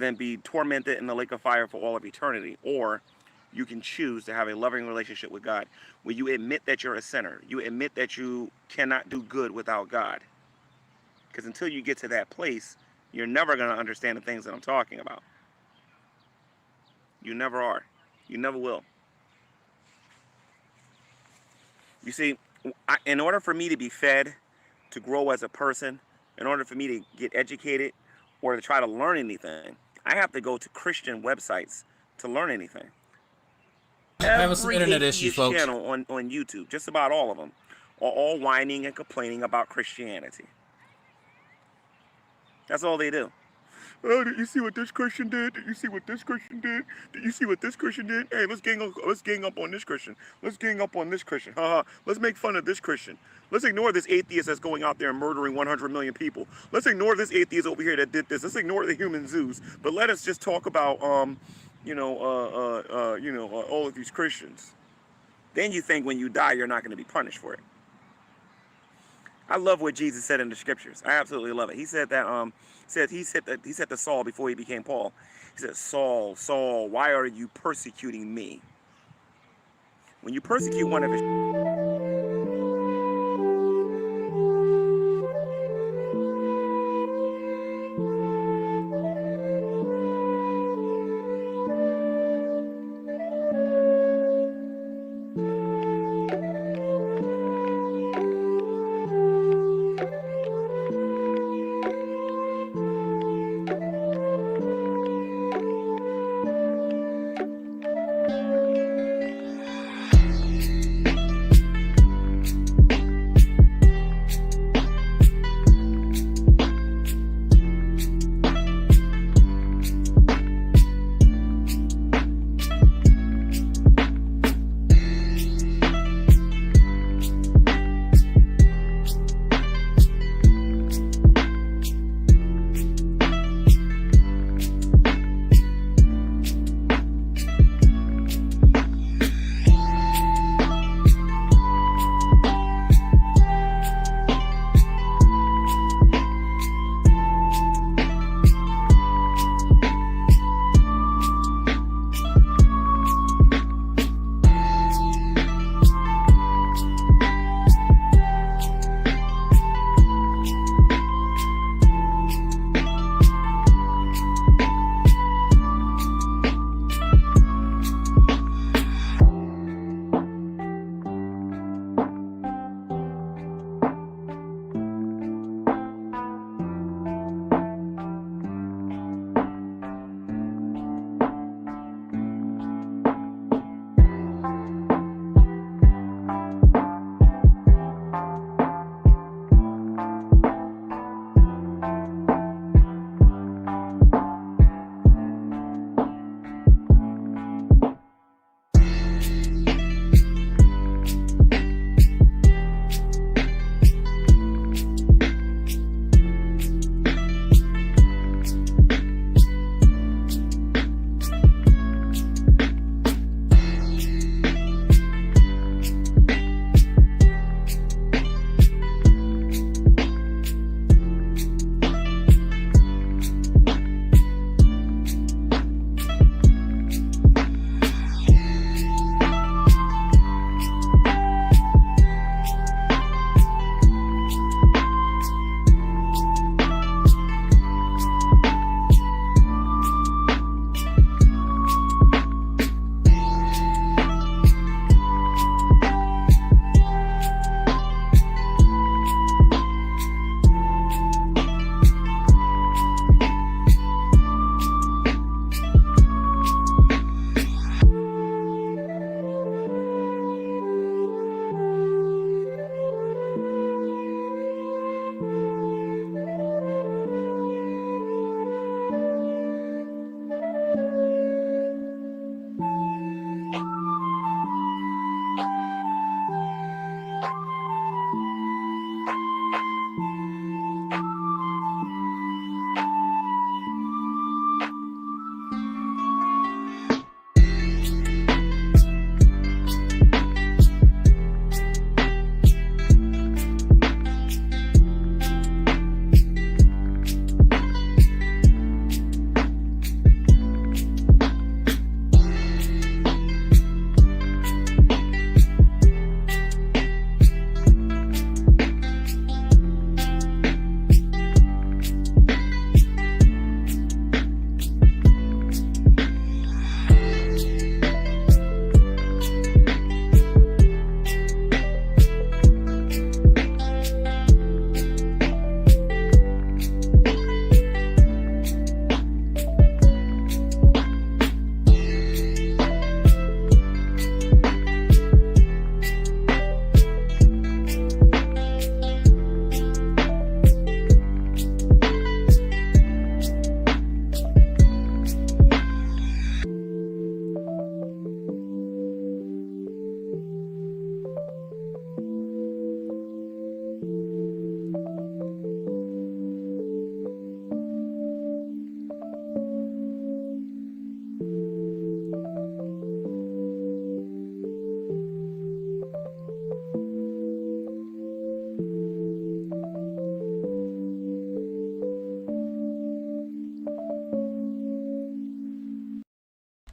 than be tormented in the lake of fire for all of eternity. Or you can choose to have a loving relationship with God, where you admit that you're a sinner. You admit that you cannot do good without God. Because until you get to that place, you're never going to understand the things that I'm talking about. You never are. You never will. You see, in order for me to be fed, to grow as a person, in order for me to get educated or to try to learn anything, I have to go to Christian websites to learn anything. I have some Every internet issues, atheist folks. channel on YouTube, just about all of them, are all whining and complaining about Christianity. That's all they do. Oh, did you see what this Christian did? Did you see what this Christian did? Did you see what this Christian did? Hey, let's gang up on this Christian. Let's gang up on this Christian. Let's make fun of this Christian. Let's ignore this atheist that's going out there and murdering 100 million people. Let's ignore this atheist over here that did this. Let's ignore the human zoos. But let us just talk about, all of these Christians. Then you think when you die, you're not going to be punished for it. I love what Jesus said in the scriptures. I absolutely love it. He said that he said to Saul before he became Paul. He said, Saul, Saul, why are you persecuting me? When you persecute one of his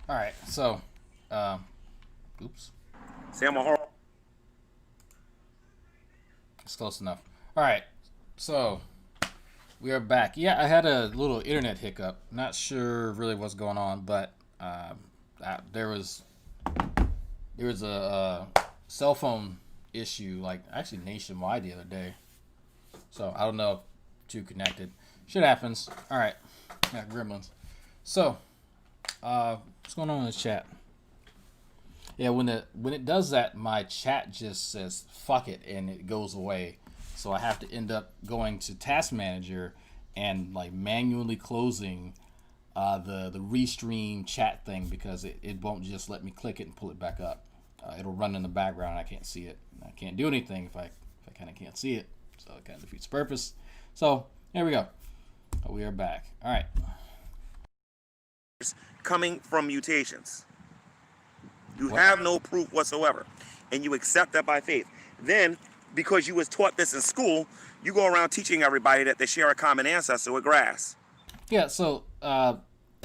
All right. So, oops, Say I'm a horror. it's close enough. All right. So we are back. Yeah, I had a little internet hiccup. Not sure really what's going on, but there was a cell phone issue, like actually nationwide the other day. So I don't know if two connected. Shit happens. All right. Yeah, gremlins. So, what's going on in the chat? Yeah, when it does that, my chat just says fuck it and it goes away. So I have to end up going to Task Manager and like manually closing the restream chat thing because it won't just let me click it and pull it back up. It'll run in the background. I can't see it. I can't do anything if I kind of can't see it. So it kind of defeats the purpose. So there we go. We are back. All right. Coming from mutations. You have no proof whatsoever, and you accept that by faith. Then, because you was taught this in school, you go around teaching everybody that they share a common ancestor with grass. Yeah. So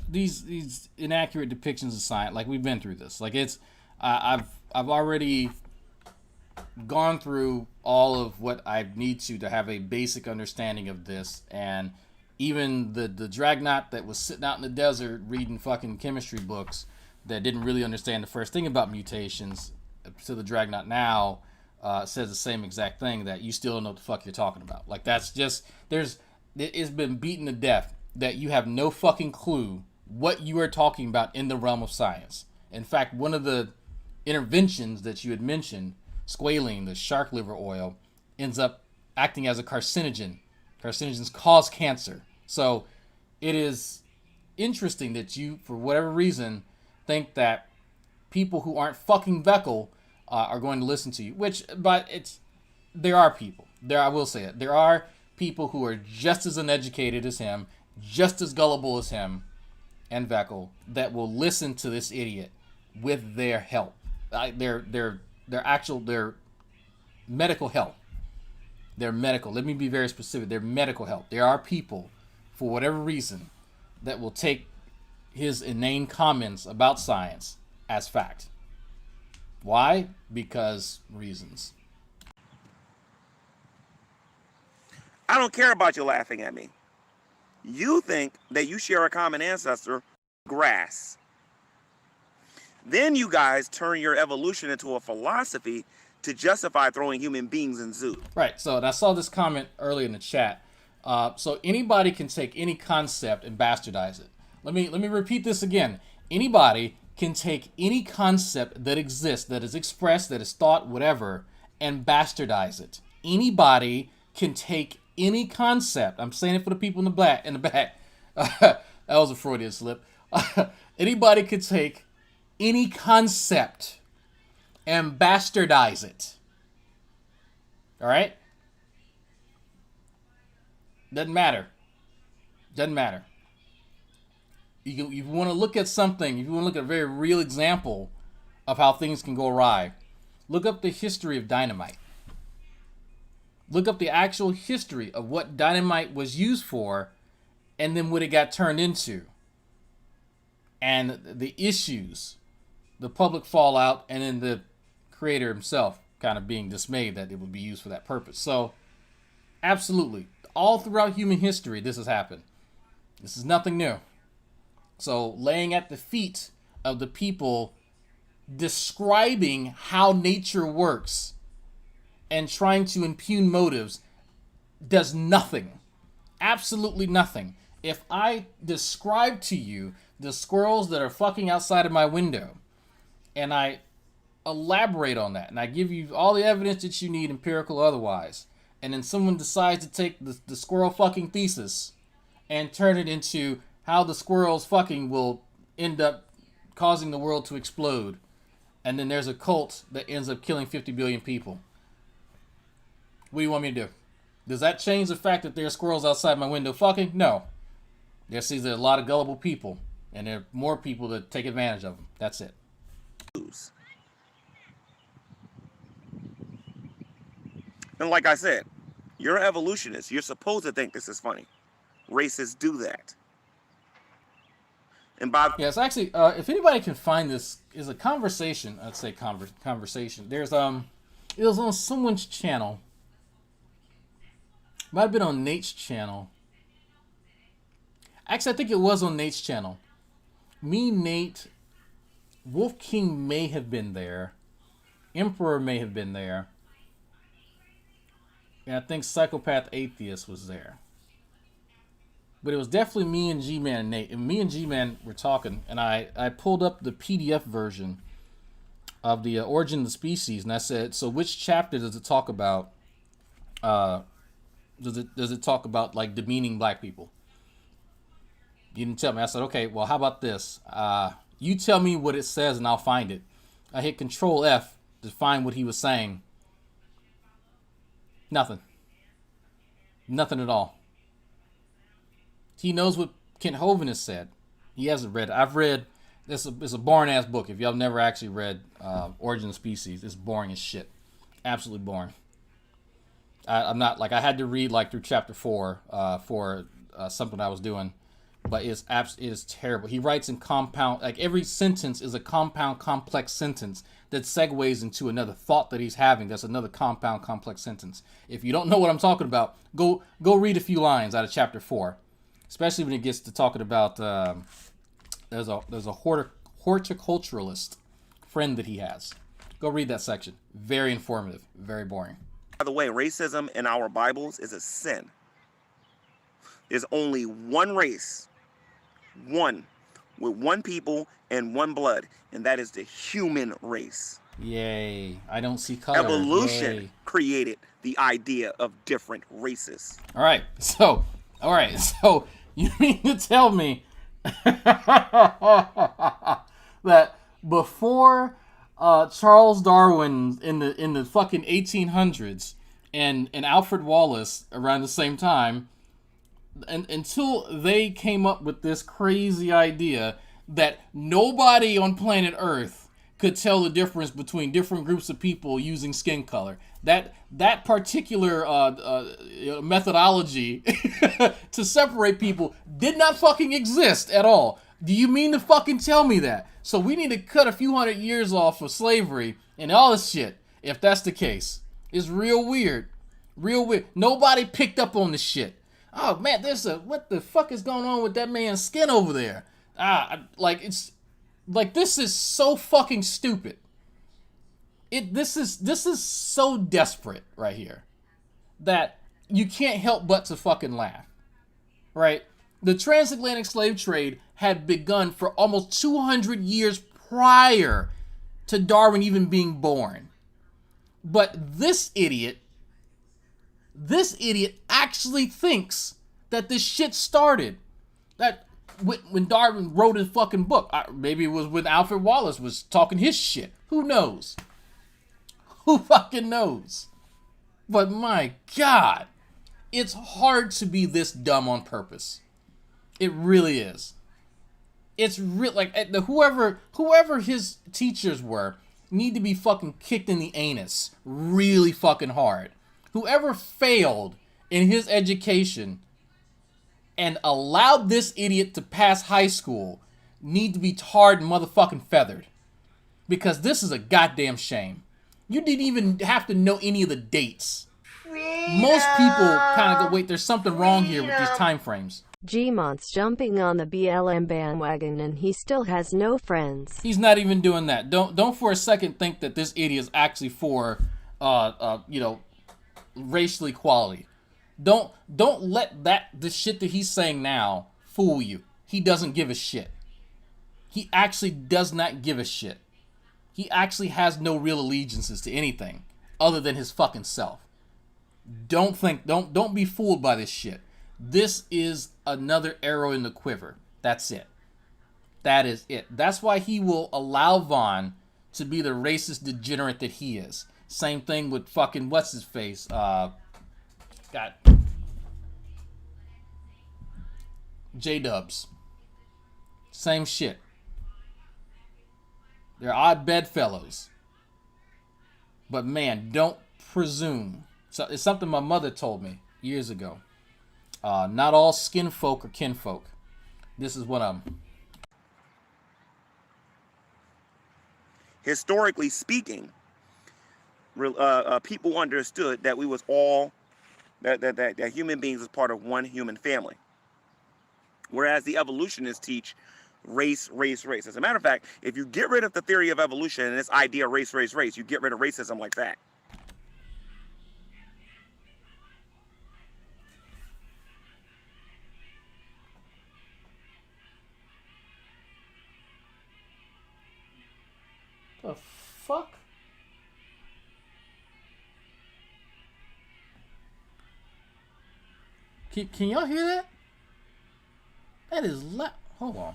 these inaccurate depictions of science, like we've been through this. Like it's I've already gone through all of what I need to have a basic understanding of this, and even the Dragnot that was sitting out in the desert reading fucking chemistry books that didn't really understand the first thing about mutations to the Dragnot now says the same exact thing, that you still don't know what the fuck you're talking about. Like that's just it's been beaten to death that you have no fucking clue what you are talking about in the realm of science. In fact, one of the interventions that you had mentioned, squalene, the shark liver oil, ends up acting as a carcinogen. Carcinogens cause cancer. So it is interesting that you, for whatever reason, think that people who aren't fucking Veckel are going to listen to you. There are people. I will say it. There are people who are just as uneducated as him, just as gullible as him and Veckel, that will listen to this idiot with their help. Their medical help. Their medical. Let me be very specific. Their medical help. There are people, for whatever reason, that will take his inane comments about science as fact. Why? Because reasons. I don't care about you laughing at me. You think that you share a common ancestor, grass. Then you guys turn your evolution into a philosophy to justify throwing human beings in zoos. Right. So, and I saw this comment earlier in the chat. So anybody can take any concept and bastardize it. Let me repeat this again. Anybody can take any concept that exists, that is expressed, that is thought, whatever, and bastardize it. Anybody can take any concept. I'm saying it for the people in the back. That was a Freudian slip. Anybody could take any concept and bastardize it. All right? Doesn't matter. Doesn't matter. You want to look at something, if you want to look at a very real example of how things can go awry, look up the history of dynamite. Look up the actual history of what dynamite was used for and then what it got turned into. And the issues, the public fallout, and then the creator himself kind of being dismayed that it would be used for that purpose. So, absolutely. All throughout human history, this has happened. This is nothing new. So, laying at the feet of the people describing how nature works and trying to impugn motives does nothing. Absolutely nothing. If I describe to you the squirrels that are fucking outside of my window, and I elaborate on that, and I give you all the evidence that you need, empirical or otherwise, and then someone decides to take the squirrel fucking thesis and turn it into how the squirrels fucking will end up causing the world to explode, and then there's a cult that ends up killing 50 billion people. What do you want me to do? Does that change the fact that there are squirrels outside my window fucking? No. There's a lot of gullible people, and there are more people that take advantage of them. That's it. And like I said, you're an evolutionist. You're supposed to think this is funny. Racists do that. And by Yeah, it's actually if anybody can find this, is a conversation. I'd say conversation. It was on someone's channel. Might have been on Nate's channel. Actually, I think it was on Nate's channel. Me, Nate, Wolf King may have been there. Emperor may have been there. And I think Psychopath Atheist was there. But it was definitely me and G-Man and Nate. And me and G-Man were talking, and I pulled up the PDF version of the Origin of the Species, and I said, so which chapter does it talk about, does it talk about, like, demeaning black people? You didn't tell me. I said, okay, well, how about this? You tell me what it says, and I'll find it. I hit Control F to find what he was saying. Nothing. Nothing at all. He knows what Kent Hovind has said. He hasn't read it. I've read, it's a boring-ass book. If y'all never actually read Origin of Species, it's boring as shit. Absolutely boring. I'm not, like, I had to read, like, through chapter 4 for something I was doing. But it is terrible. He writes in compound, like every sentence is a compound, complex sentence that segues into another thought that he's having. That's another compound, complex sentence. If you don't know what I'm talking about, go read a few lines out of chapter 4, especially when it gets to talking about there's a horticulturalist friend that he has. Go read that section. Very informative. Very boring. the way, racism in our Bibles is a sin. There's only one race, one, with one people and one blood, and that is the human race. Yay. I don't see color. Evolution Yay. created the idea of different races. All right. So you mean to tell me that before Charles Darwin in the fucking 1800s and Alfred Wallace around the same time, and until they came up with this crazy idea that nobody on planet Earth could tell the difference between different groups of people using skin color, that particular methodology to separate people did not fucking exist at all. Do you mean to fucking tell me that? So we need to cut a few hundred years off of slavery and all this shit, if that's the case. It's real weird. Real weird. Nobody picked up on this shit. Oh man, what the fuck is going on with that man's skin over there? This is so fucking stupid. This is so desperate right here that you can't help but to fucking laugh. Right? The transatlantic slave trade had begun for almost 200 years prior to Darwin even being born. But this idiot actually thinks that this shit started. That when Darwin wrote his fucking book, maybe it was when Alfred Wallace was talking his shit. Who knows? Who fucking knows? But my God, it's hard to be this dumb on purpose. It really is. It's real. Like whoever his teachers were need to be fucking kicked in the anus really fucking hard. Whoever failed in his education and allowed this idiot to pass high school need to be tarred and motherfucking feathered. Because this is a goddamn shame. You didn't even have to know any of the dates. Most people kind of go, wait, there's something wrong here with these time frames. G-Mont's jumping on the BLM bandwagon and he still has no friends. He's not even doing that. Don't for a second think that this idiot is actually for racial equality. Don't let the shit that he's saying now fool you. He doesn't give a shit. He actually does not give a shit. He actually has no real allegiances to anything other than his fucking self. Don't be fooled by this shit. This is another arrow in the quiver. That's it. That is it. That's why he will allow Vaughn to be the racist degenerate that he is. Same thing with fucking what's his face? God. J-Dubs. Same shit. They're odd bedfellows. But man, don't presume. So it's something my mother told me years ago. Not all skin folk are kinfolk. This is one of them. historically speaking, people understood that we was all that human beings was part of one human family. Whereas the evolutionists teach race, race, race. As a matter of fact, if you get rid of the theory of evolution and this idea of race, race, race, you get rid of racism like that. The fuck? Can y'all hear that? That is loud. Hold on.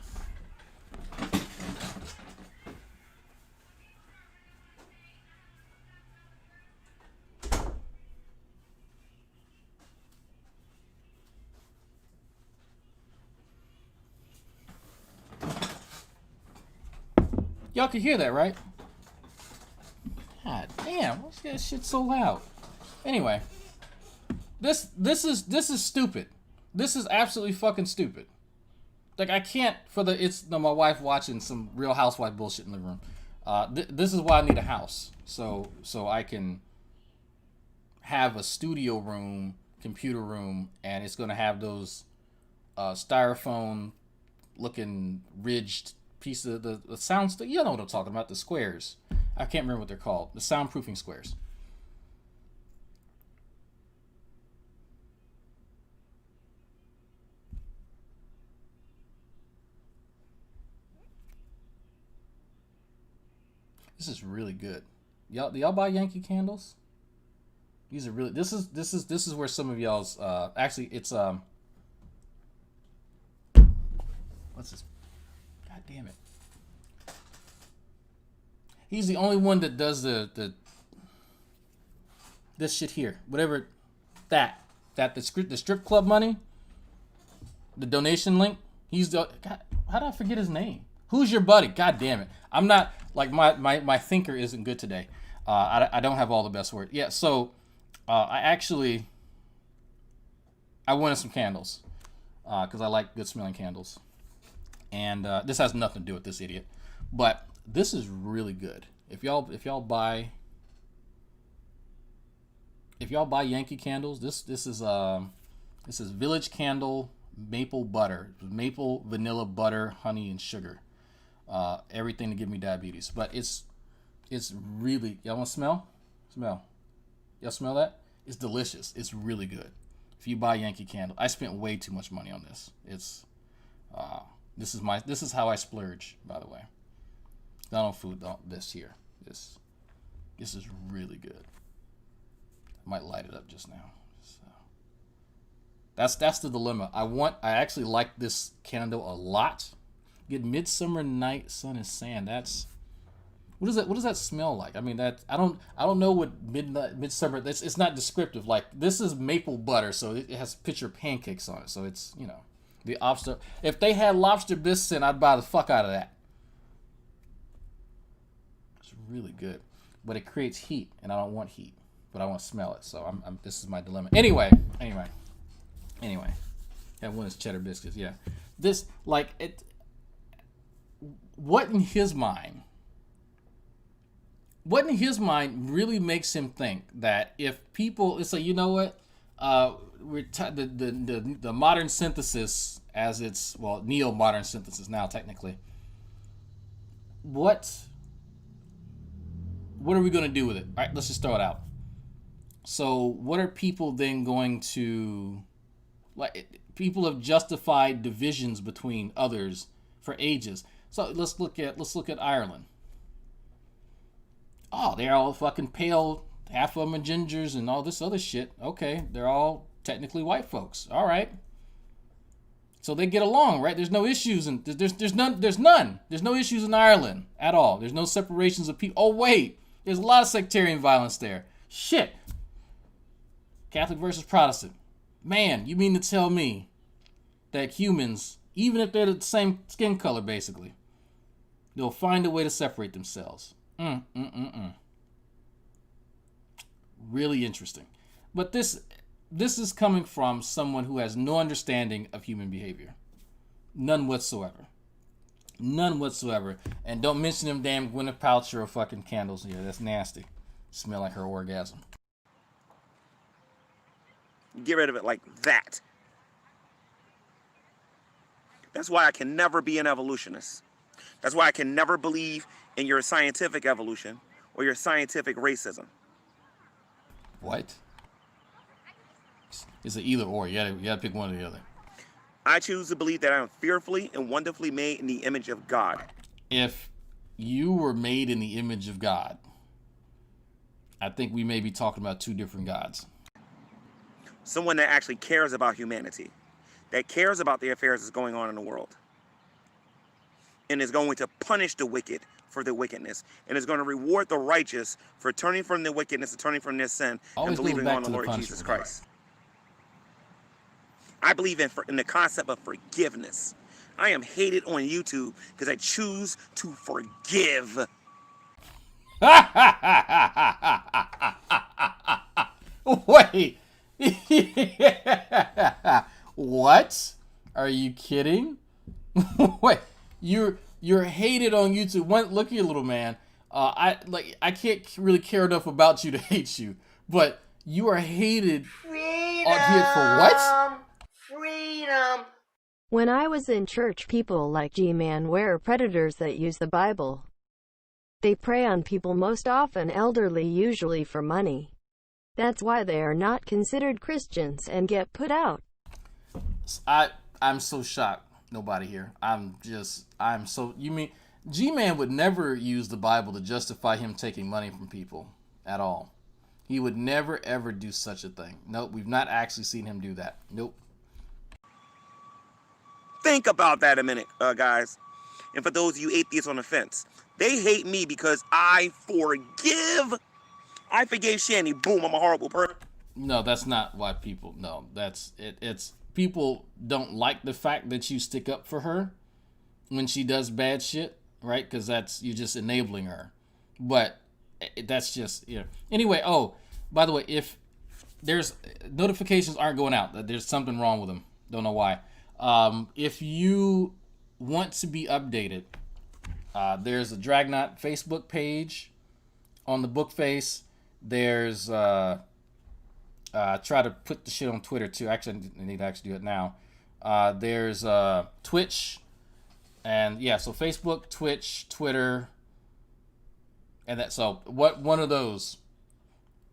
Y'all can hear that, right? God damn, what's that shit so loud? Anyway, this is stupid. This is absolutely fucking stupid. Like, I can't my wife watching some Real Housewife bullshit in the room. This is why I need a house, so I can have a studio room, computer room, and it's gonna have those styrofoam looking ridged piece of the sound. You know what I'm talking about? The squares. I can't remember what they're called. The soundproofing squares. This is really good. Do y'all buy Yankee candles? These are really. This is where some of y'all's. Actually, it's What's this? God damn it. He's the only one that does the this shit here. Whatever the strip club money, the donation link. He's the God, how did I forget his name? Who's your buddy? God damn it. I'm not like my thinker isn't good today. I don't have all the best words. Yeah, so I wanted some candles because I like good smelling candles. And this has nothing to do with this idiot, but this is really good. If y'all buy Yankee candles, this is Village Candle maple butter, maple vanilla butter, honey and sugar, everything to give me diabetes. But it's really, y'all want to smell? Y'all smell that? It's delicious. It's really good. If you buy Yankee Candle, I spent way too much money on this. This is how I splurge, by the way. Not on food, this here. This is really good. I might light it up just now. So, that's the dilemma. I actually like this candle a lot. Get Midsummer Night Sun and Sand. What does that smell like? I mean, I don't know what midsummer. It's not descriptive. Like, this is maple butter, so it has picture pancakes on it. So it's, the lobster. If they had lobster biscuits in, I'd buy the fuck out of that. It's really good, but it creates heat, and I don't want heat, but I want to smell it. So this is my dilemma. Anyway. That one is cheddar biscuits. Yeah, this like it. What in his mind really makes him think that if people, it's like, you know what, the modern synthesis, as it's, well, neo-modern synthesis now technically, what are we going to do with it? All right, let's just throw it out. So what are people then going to, like, people have justified divisions between others for ages. So let's look at Ireland. Oh, they're all fucking pale, half of them are gingers and all this other shit. Okay, they're all technically white folks. All right. So they get along, right? There's no issues, and there's none. There's no issues in Ireland at all. There's no separations of people. Oh wait, there's a lot of sectarian violence there. Shit. Catholic versus Protestant. Man, you mean to tell me that humans, even if they're the same skin color, basically, they'll find a way to separate themselves. Really interesting. But this is coming from someone who has no understanding of human behavior. None whatsoever. None whatsoever. And don't mention them damn Gwyneth Paltrow fucking candles here. That's nasty. Smell like her orgasm. Get rid of it like that. That's why I can never be an evolutionist. That's why I can never believe in your scientific evolution or your scientific racism. What? It's an either or. You gotta pick one or the other. I choose to believe that I am fearfully and wonderfully made in the image of God. If you were made in the image of God, I think we may be talking about two different gods. Someone that actually cares about humanity, that cares about the affairs that's going on in the world, and is going to punish the wicked for their wickedness, and is going to reward the righteous for turning from their wickedness and turning from their sin and believing on the Lord Jesus Christ. I believe in the concept of forgiveness. I am hated on YouTube because I choose to forgive. Wait. What? Are you kidding? Wait. You're hated on YouTube. Look here, little man. I can't really care enough about you to hate you, but you are hated on here for what? Freedom. When I was in church, people like G-Man were predators that use the Bible. They prey on people, most often elderly, usually for money. That's why they are not considered Christians and get put out. I'm so shocked. Nobody here. You mean G-Man would never use the Bible to justify him taking money from people at all. He would never ever do such a thing. Nope, we've not actually seen him do that. Nope. Think about that a minute, guys. And for those of you atheists on the fence, they hate me because I forgive. I forgave Shanny. Boom, I'm a horrible person. No, that's not why people. No, that's it. It's people don't like the fact that you stick up for her when she does bad shit, right? Because you're just enabling her. But that's just Anyway, oh, by the way, if there's notifications aren't going out, there's something wrong with them. Don't know why. If you want to be updated, there's a Dragnot Facebook page on the book face. There's try to put the shit on Twitter too. Actually, I need to actually do it now. There's Twitch, and yeah, so Facebook, Twitch, Twitter, and that. So one of those.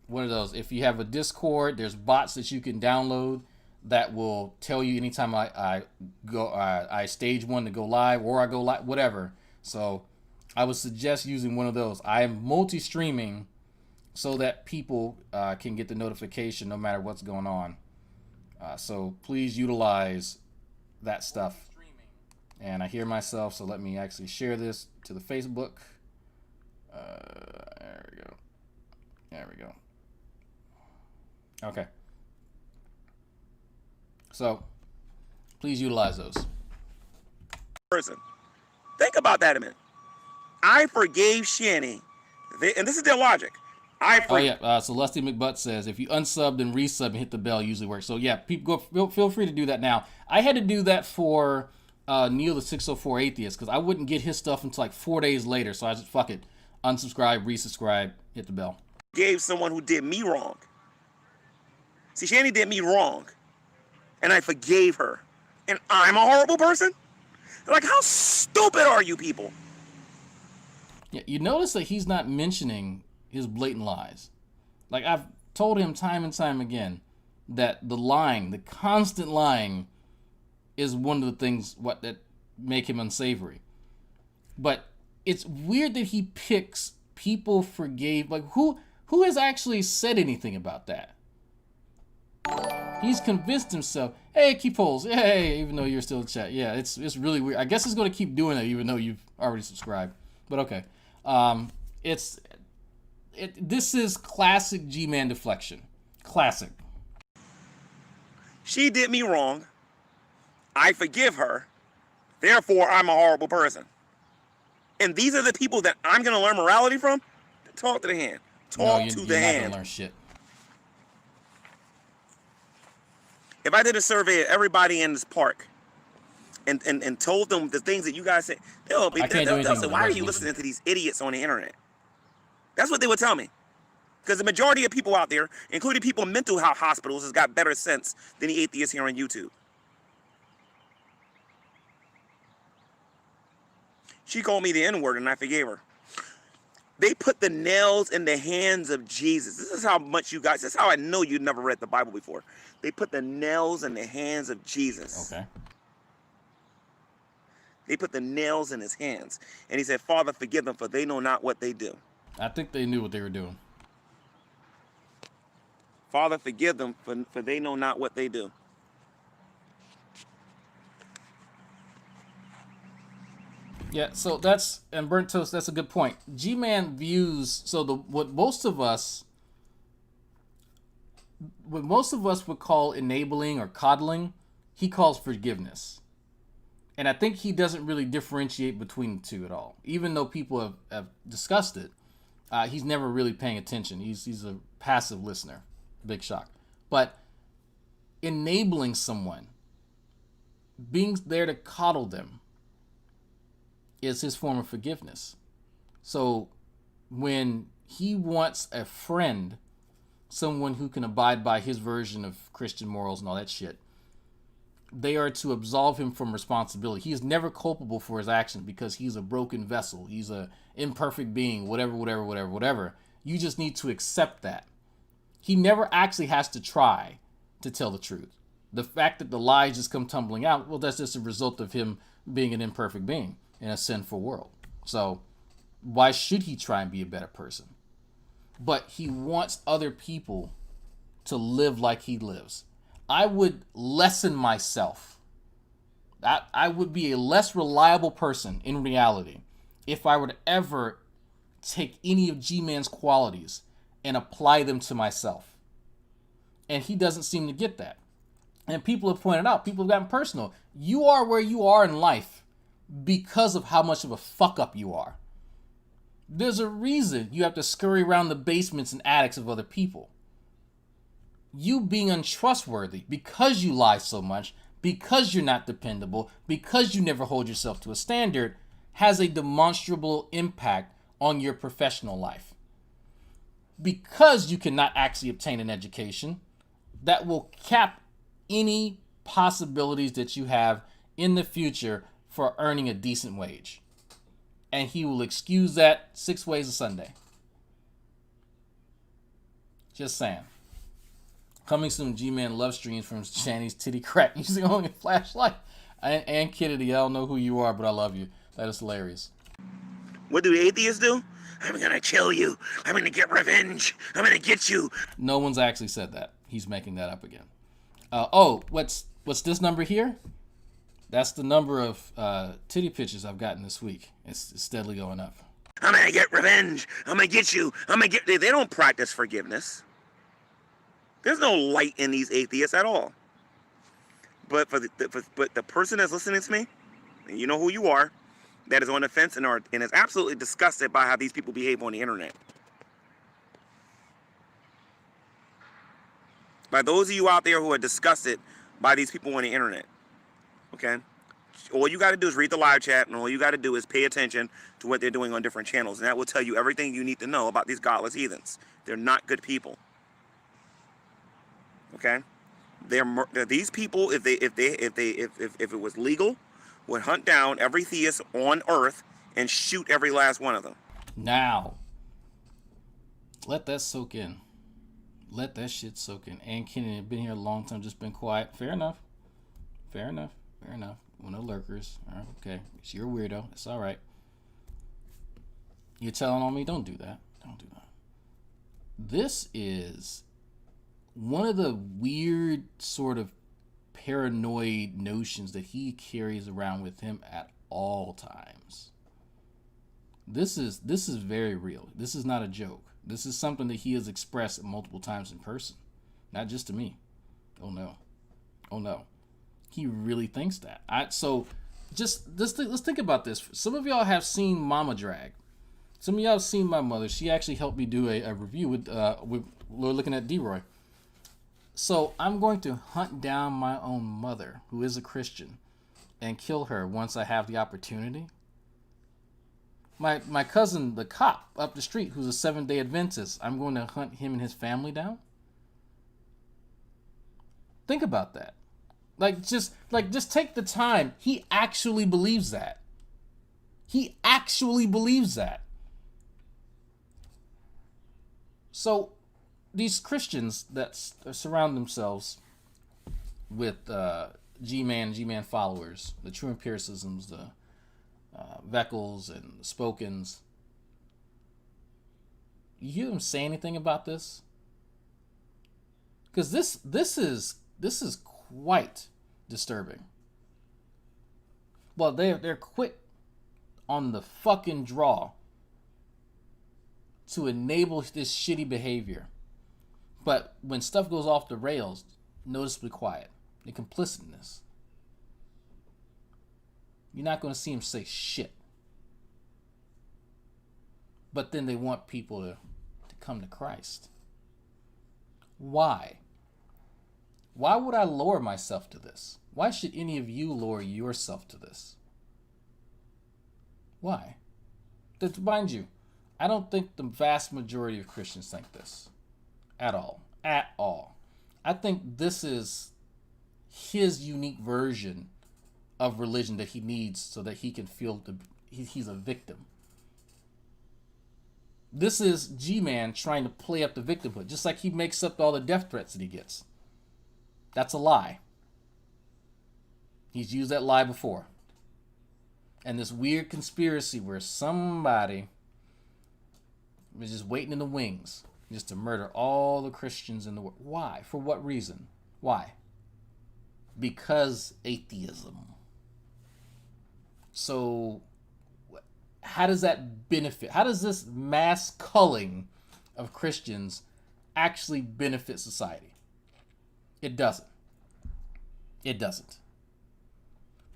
If you have a Discord, there's bots that you can download that will tell you anytime I stage one to go live or I go live, whatever. So I would suggest using one of those. I am multi-streaming so that people can get the notification no matter what's going on. So please utilize that stuff. And I hear myself, so let me actually share this to the Facebook. There we go. Okay. So, please utilize those. Person. Think about that a minute. I forgave Shanny. And this is their logic. So Lusty McButt says, if you unsub and resub and hit the bell, it usually works. So yeah, people feel free to do that now. I had to do that for Neil the 604 Atheist because I wouldn't get his stuff until like 4 days later. So I just fuck it. Unsubscribe, resubscribe, hit the bell. Gave someone who did me wrong. See, Shanny did me wrong. And I forgave her. And I'm a horrible person? Like, how stupid are you people? Yeah, you notice that he's not mentioning his blatant lies. Like, I've told him time and time again that the constant lying is one of the things that make him unsavory. But it's weird that he picks people forgave. Like, who has actually said anything about that? He's convinced himself. Hey, keep polls. Hey, even though you're still in chat. Yeah, it's really weird. I guess it's going to keep doing it even though you've already subscribed. But okay. This is classic G-Man deflection. Classic. She did me wrong. I forgive her. Therefore, I'm a horrible person. And these are the people that I'm going to learn morality from? Talk to the hand. Talk to the hand. You're not going to learn shit. If I did a survey of everybody in this park and told them the things that you guys say, they'll I can't do anything say, with why are love you music. listening to these idiots on the internet? That's what they would tell me. Because the majority of people out there, including people in mental health hospitals, has got better sense than the atheists here on YouTube. She called me the N-word and I forgave her. They put the nails in the hands of Jesus. This is how much you guys, this is how I know you've never read the Bible before. They put the nails in the hands of Jesus. Okay. They put the nails in his hands. And he said, Father, forgive them, for they know not what they do. I think they knew what they were doing. Father, forgive them, for they know not what they do. Yeah, so that's, and Burnt Toast, that's a good point. G-Man views, so what most of us would call enabling or coddling, he calls forgiveness. And I think he doesn't really differentiate between the two at all. Even though people have discussed it, he's never really paying attention. He's a passive listener. Big shock. But enabling someone, being there to coddle them, is his form of forgiveness. So when he wants a friend, someone who can abide by his version of Christian morals and all that shit, they are to absolve him from responsibility. He is never culpable for his actions because he's a broken vessel. He's a imperfect being, whatever. You just need to accept that. He never actually has to try to tell the truth. The fact that the lies just come tumbling out, well, that's just a result of him being an imperfect being in a sinful world. So why should he try and be a better person? But he wants other people to live like he lives. I would lessen myself. I would be a less reliable person in reality if I were to ever take any of G-Man's qualities and apply them to myself. And he doesn't seem to get that. And people have pointed out, people have gotten personal. You are where you are in life because of how much of a fuck up you are. There's a reason you have to scurry around the basements and attics of other people. You being untrustworthy because you lie so much, because you're not dependable, because you never hold yourself to a standard, has a demonstrable impact on your professional life. Because you cannot actually obtain an education, that will cap any possibilities that you have in the future for earning a decent wage. And he will excuse that 6 ways a Sunday. Just saying. Coming soon, G-Man love streams from Shanny's Titty Crack using only a flashlight. And Kennedy, I don't know who you are, but I love you. That is hilarious. What do the atheists do? I'm gonna kill you. I'm gonna get revenge. I'm gonna get you. No one's actually said that. He's making that up again. What's this number here? That's the number of titty pictures I've gotten this week. It's steadily going up. I'm gonna get revenge. I'm gonna get you. I'm gonna get. They don't practice forgiveness. There's no light in these atheists at all. But but the person that's listening to me, and you know who you are, that is on the fence and is absolutely disgusted by how these people behave on the internet. By those of you out there who are disgusted by these people on the internet, okay? All you got to do is read the live chat, and all you got to do is pay attention to what they're doing on different channels, and that will tell you everything you need to know about these godless heathens. They're not good people. Okay? They're these people, if it was legal, would hunt down every theist on earth and shoot every last one of them. Now, let that soak in. Let that shit soak in. Ann Kennedy have been here a long time, just been quiet. Fair enough. One of the lurkers. All right, okay. You're a weirdo. It's all right. You're telling on me? Don't do that. Don't do that. This is one of the weird sort of paranoid notions that he carries around with him at all times. This is very real. This is not a joke. This is something that he has expressed multiple times in person, not just to me. Oh no. He really thinks that. Let's think about this. Some of y'all have seen Mama Drag. Some of y'all have seen my mother. She actually helped me do a review with we're looking at D-Roy. So I'm going to hunt down my own mother, who is a Christian, and kill her once I have the opportunity? My cousin, the cop up the street, who's a 7-day Adventist, I'm going to hunt him and his family down? Think about that. Just take the time. He actually believes that. He actually believes that. So these Christians that surround themselves with G-Man followers, the true empiricisms, the Veckles and the Spokens, you hear them say anything about this? Because this is quite disturbing. Well, they're quick on the fucking draw to enable this shitty behavior. But when stuff goes off the rails, noticeably quiet. The complicitness. You're not going to see them say shit. But then they want people to come to Christ. Why? Why would I lower myself to this? Why should any of you lower yourself to this? Why? To mind you, I don't think the vast majority of Christians think this. At all. At all. I think this is his unique version of religion that he needs so that he can feel he's a victim. This is G-Man trying to play up the victimhood, just like he makes up all the death threats that he gets. That's a lie. He's used that lie before. And this weird conspiracy where somebody was just waiting in the wings just to murder all the Christians in the world. Why? For what reason? Why? Because atheism. So how does that benefit? How does this mass culling of Christians actually benefit society? It doesn't. It doesn't.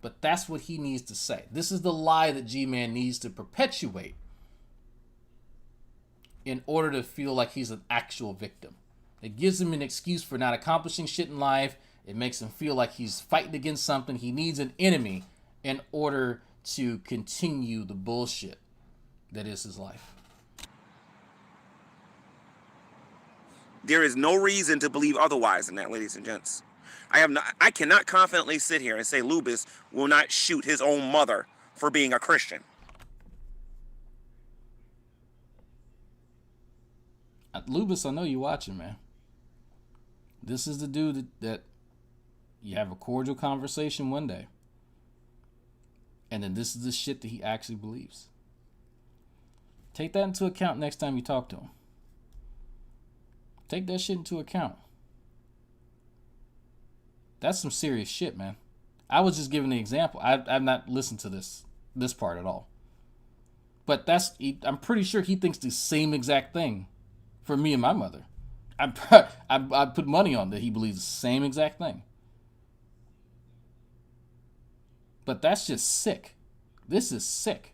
But that's what he needs to say. This is the lie that G-Man needs to perpetuate in order to feel like he's an actual victim. It gives him an excuse for not accomplishing shit in life. It makes him feel like he's fighting against something. He needs an enemy in order to continue the bullshit that is his life. There is no reason to believe otherwise in that, ladies and gents. I cannot confidently sit here and say Lubis will not shoot his own mother for being a Christian. Lubis, I know you watching, man. This is the dude that you have a cordial conversation one day, and then this is the shit that he actually believes. Take that into account next time you talk to him. Take that shit into account. That's some serious shit, man. I was just giving the example. I've not listened to this part at all. But I'm pretty sure he thinks the same exact thing for me and my mother. I put money on that he believes the same exact thing. But that's just sick. This is sick.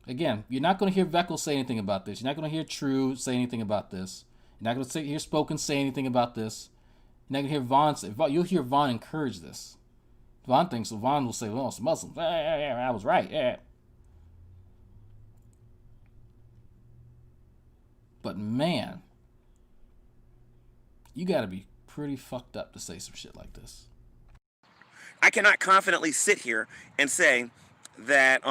Again, you're not going to hear Veckles say anything about this. You're not going to hear True say anything about this. You're not going to hear Spoken say anything about this. You're not going to hear Vaughn say. You'll hear Vaughn encourage this. Vaughn thinks so. Vaughn will say, "Well, it's Muslims. I was right." Yeah. But man, you got to be pretty fucked up to say some shit like this. I cannot confidently sit here and say that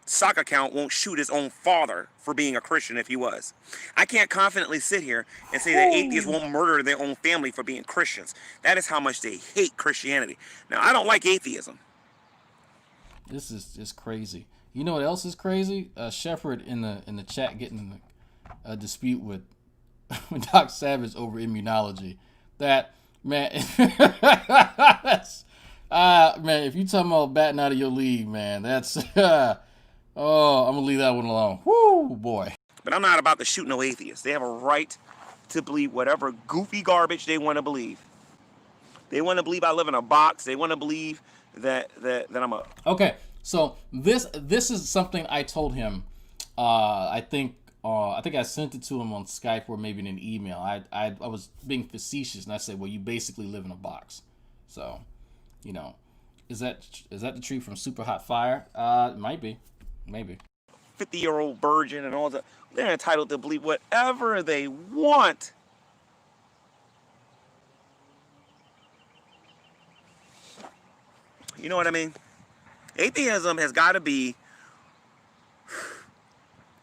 Sock Account won't shoot his own father for being a Christian if he was. I can't confidently sit here and say that atheists won't murder their own family for being Christians. That is how much they hate Christianity. Now, I don't like atheism. This is just crazy. You know what else is crazy? Shepard in the chat getting in a dispute with Doc Savage over immunology. That, man, that's, man, if you talking about batting out of your league, man, that's, oh, I'm going to leave that one alone. Woo, boy. But I'm not about to shoot no atheists. They have a right to believe whatever goofy garbage they want to believe. They want to believe I live in a box. They want to believe that I'm a... Okay, so this is something I told him. I think I sent it to him on Skype or maybe in an email. I was being facetious and I said, well, you basically live in a box. So, you know, Is that the tree from Super Hot Fire? It might be, maybe. 50-year-old virgin and all that. They're entitled to believe whatever they want. You know what I mean? Atheism has got to be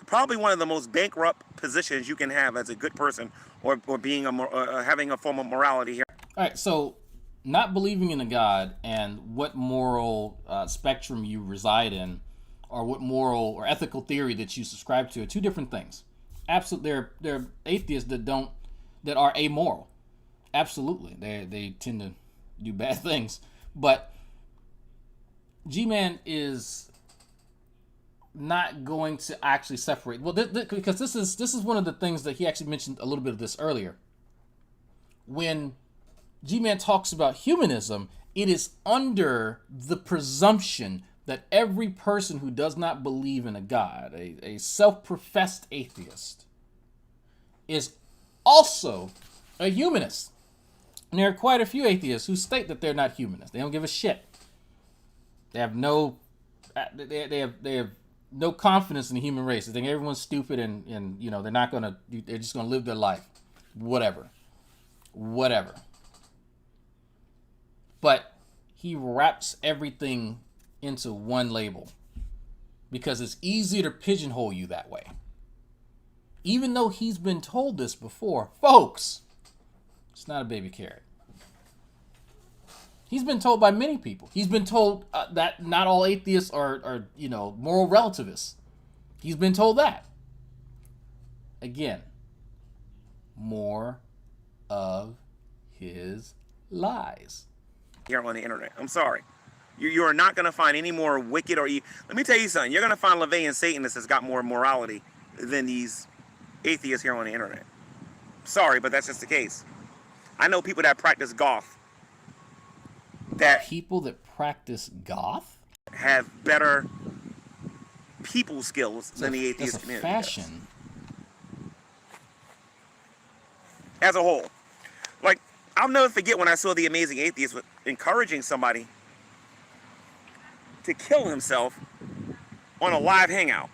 probably one of the most bankrupt positions you can have as a good person, or being having a form of morality here. All right, so not believing in a God and what moral spectrum you reside in, or what moral or ethical theory that you subscribe to, are two different things. Absolutely, there are atheists that are amoral. Absolutely, they tend to do bad things, but G-Man is not going to actually separate. Well, because this is one of the things that he actually mentioned a little bit of this earlier. When G-Man talks about humanism, it is under the presumption that every person who does not believe in a God, a self-professed atheist, is also a humanist. And there are quite a few atheists who state that they're not humanists. They don't give a shit. They have no no confidence in the human race. They think everyone's stupid and you know, they're just gonna live their life. Whatever. But he wraps everything into one label because it's easier to pigeonhole you that way. Even though he's been told this before, folks, it's not a baby carrot. He's been told by many people. He's been told that not all atheists are moral relativists. He's been told that. Again, more of his lies. Here on the internet. I'm sorry. You are not going to find any more wicked or evil. Let me tell you something. You're going to find LaVey and Satanists that's got more morality than these atheists here on the internet. Sorry, but that's just the case. I know people that practice goth. People that practice goth have better people skills than the atheist community. Fashion. As a whole. Like, I'll never forget when I saw The Amazing Atheist encouraging somebody to kill himself on a live hangout.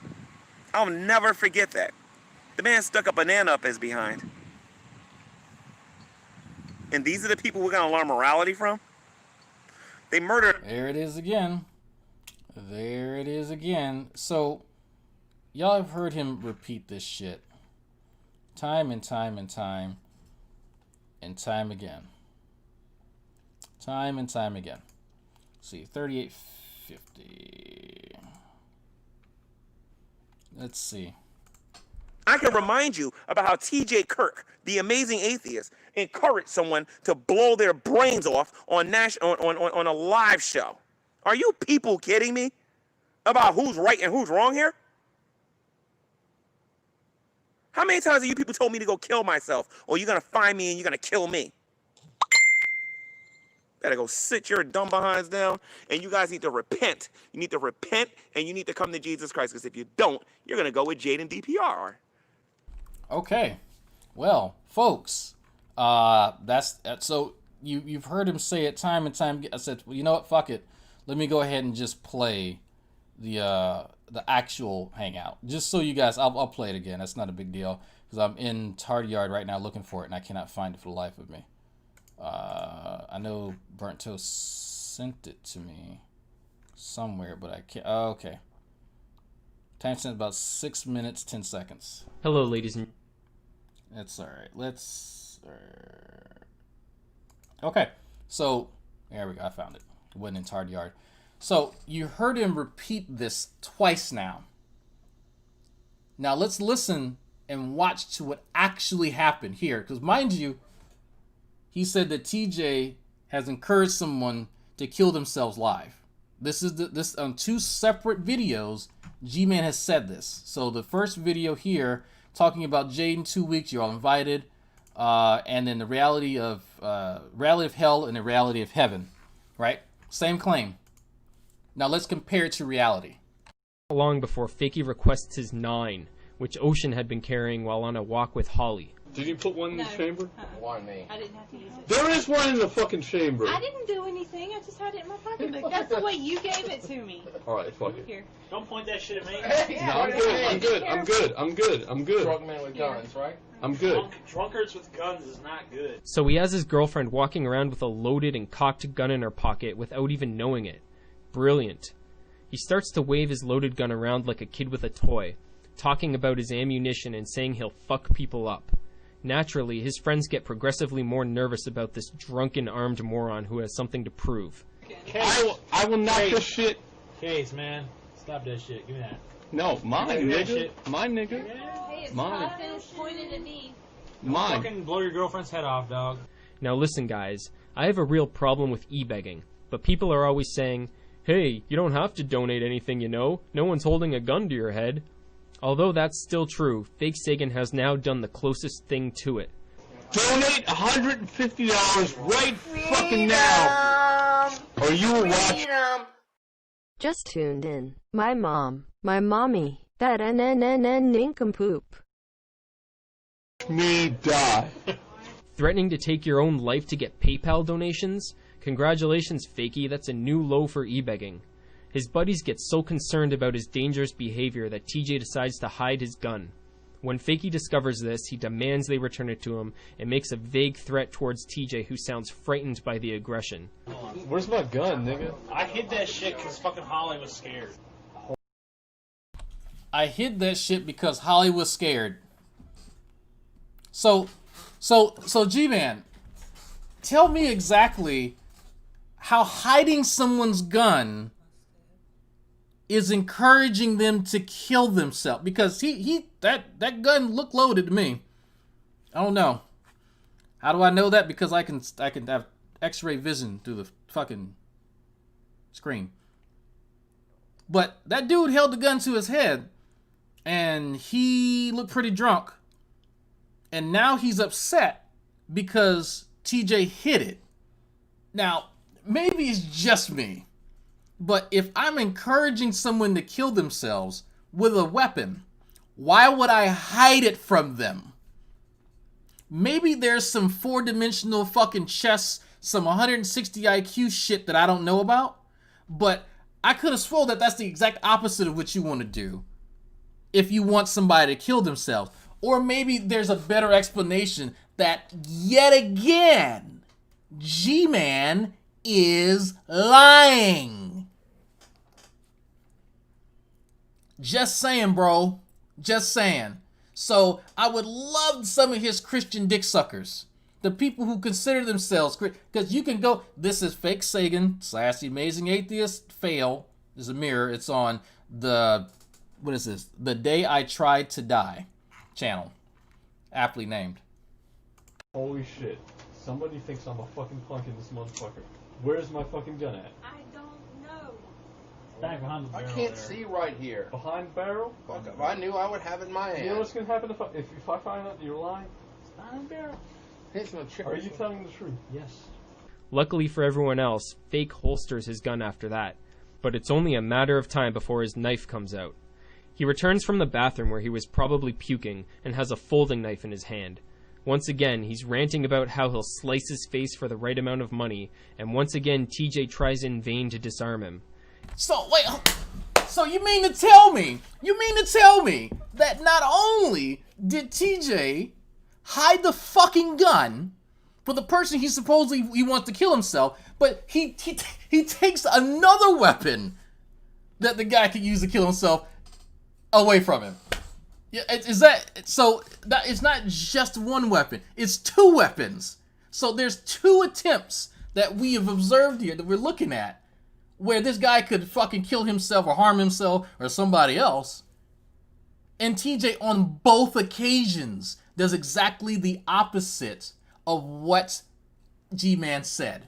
I'll never forget that. The man stuck a banana up his behind. And these are the people we're going to learn morality from? They murdered. There it is again. So, y'all have heard him repeat this shit time and time and time and time again. Time and time again. Let's see, 3850. Let's see. I can remind you about how T.J. Kirk, the amazing atheist, encouraged someone to blow their brains off on a live show. Are you people kidding me about who's right and who's wrong here? How many times have you people told me to go kill myself, or you're going to find me and you're going to kill me? Better go sit your dumb behinds down, and you guys need to repent. You need to repent, and you need to come to Jesus Christ, because if you don't, you're going to go with Jade and DPR. Okay. Well, folks, that's so you've heard him say it time and time. I said, well, you know what? Fuck it. Let me go ahead and just play the actual hangout, just so you guys. I'll play it again. That's not a big deal because I'm in Tardy Yard right now looking for it, and I cannot find it for the life of me. I know Burnt Toast sent it to me somewhere, but I can't. Oh, okay. Timestamp about 6 minutes 10 seconds. Hello, ladies and. That's all right. Let's. Okay, so there we go. I found it. It wasn't in Tardy Yard. So you heard him repeat this twice now. Now let's listen and watch to what actually happened here, because mind you, he said that TJ has encouraged someone to kill themselves live. This is this on two separate videos. G-Man has said this. So the first video here, talking about Jade in 2 weeks, you're all invited, and then the reality of hell and the reality of heaven, right? Same claim. Now let's compare it to reality. Long before Fakey requests his 9, which Ocean had been carrying while on a walk with Holly. Did you put one in the chamber? Why me? I didn't have to use it. There is one in the fucking chamber. I didn't do anything. I just had it in my pocketbook. That's the way you gave it to me. Alright, fuck it. Here. Don't point that shit at me. No, I'm good. I'm good. I'm good. I'm good. I'm good. Drunk man with guns, right? I'm good. Drunkards with guns is not good. So he has his girlfriend walking around with a loaded and cocked gun in her pocket without even knowing it. Brilliant. He starts to wave his loaded gun around like a kid with a toy, talking about his ammunition and saying he'll fuck people up. Naturally, his friends get progressively more nervous about this drunken armed moron who has something to prove. I will knock this shit. Case, man. Stop that shit. Give me that. No, mine, Give me that nigga. shit. Mine, nigga. Hey, it's Mine. not finished pointed at me. Mine. Fucking blow your girlfriend's head off, dog. Now listen, guys, I have a real problem with e-begging, but people are always saying, hey, you don't have to donate anything, you know. No one's holding a gun to your head. Although that's still true, Fake Sagan has now done the closest thing to it. Donate $150 right fucking now, or you will watch Just tuned in. My mom. My mommy. That nincompoop. me die. Threatening to take your own life to get PayPal donations? Congratulations, Fakey, that's a new low for e-begging. His buddies get so concerned about his dangerous behavior that TJ decides to hide his gun. When Fakey discovers this, he demands they return it to him and makes a vague threat towards TJ, who sounds frightened by the aggression. Where's my gun, nigga? I hid that shit because fucking Holly was scared. I hid that shit because Holly was scared. So G-Man, tell me exactly how hiding someone's gun is encouraging them to kill themselves, because that gun looked loaded to me. I don't know. How do I know that? Because I can have X-ray vision through the fucking screen. But that dude held the gun to his head, and he looked pretty drunk. And now he's upset because TJ hid it. Now, maybe it's just me, but if I'm encouraging someone to kill themselves with a weapon, why would I hide it from them? Maybe there's some four-dimensional fucking chess, some 160 IQ shit that I don't know about, but I could have sworn that that's the exact opposite of what you want to do if you want somebody to kill themselves. Or maybe there's a better explanation that, yet again, G-Man is lying. Just saying, bro. Just saying. So I would love some of his Christian dick suckers, the people who consider themselves, because you can go, this is Fake Sagan / The Amazing Atheist Fail. There's a mirror. It's on the, what is this? The Day I Tried to Die channel. Aptly named. Holy shit. Somebody thinks I'm a fucking punk in this motherfucker. Where's my fucking gun at? I don't know. Back behind the I barrel can't there. see right here. Behind barrel? Fuck, if I knew, I would have it in my hand. You know what's gonna happen if I find out you're lying? It's behind the barrel. It's no trick. Are you telling the truth? Yes. Luckily for everyone else, Fake holsters his gun after that, but it's only a matter of time before his knife comes out. He returns from the bathroom where he was probably puking and has a folding knife in his hand. Once again, he's ranting about how he'll slice his face for the right amount of money, and once again, TJ tries in vain to disarm him. So, wait, so you mean to tell me that not only did TJ hide the fucking gun for the person he supposedly he wants to kill himself, but he takes another weapon that the guy could use to kill himself away from him. Yeah, is that so? That it's not just one weapon; it's two weapons. So there's two attempts that we have observed here that we're looking at, where this guy could fucking kill himself or harm himself or somebody else. And TJ on both occasions does exactly the opposite of what G-Man said.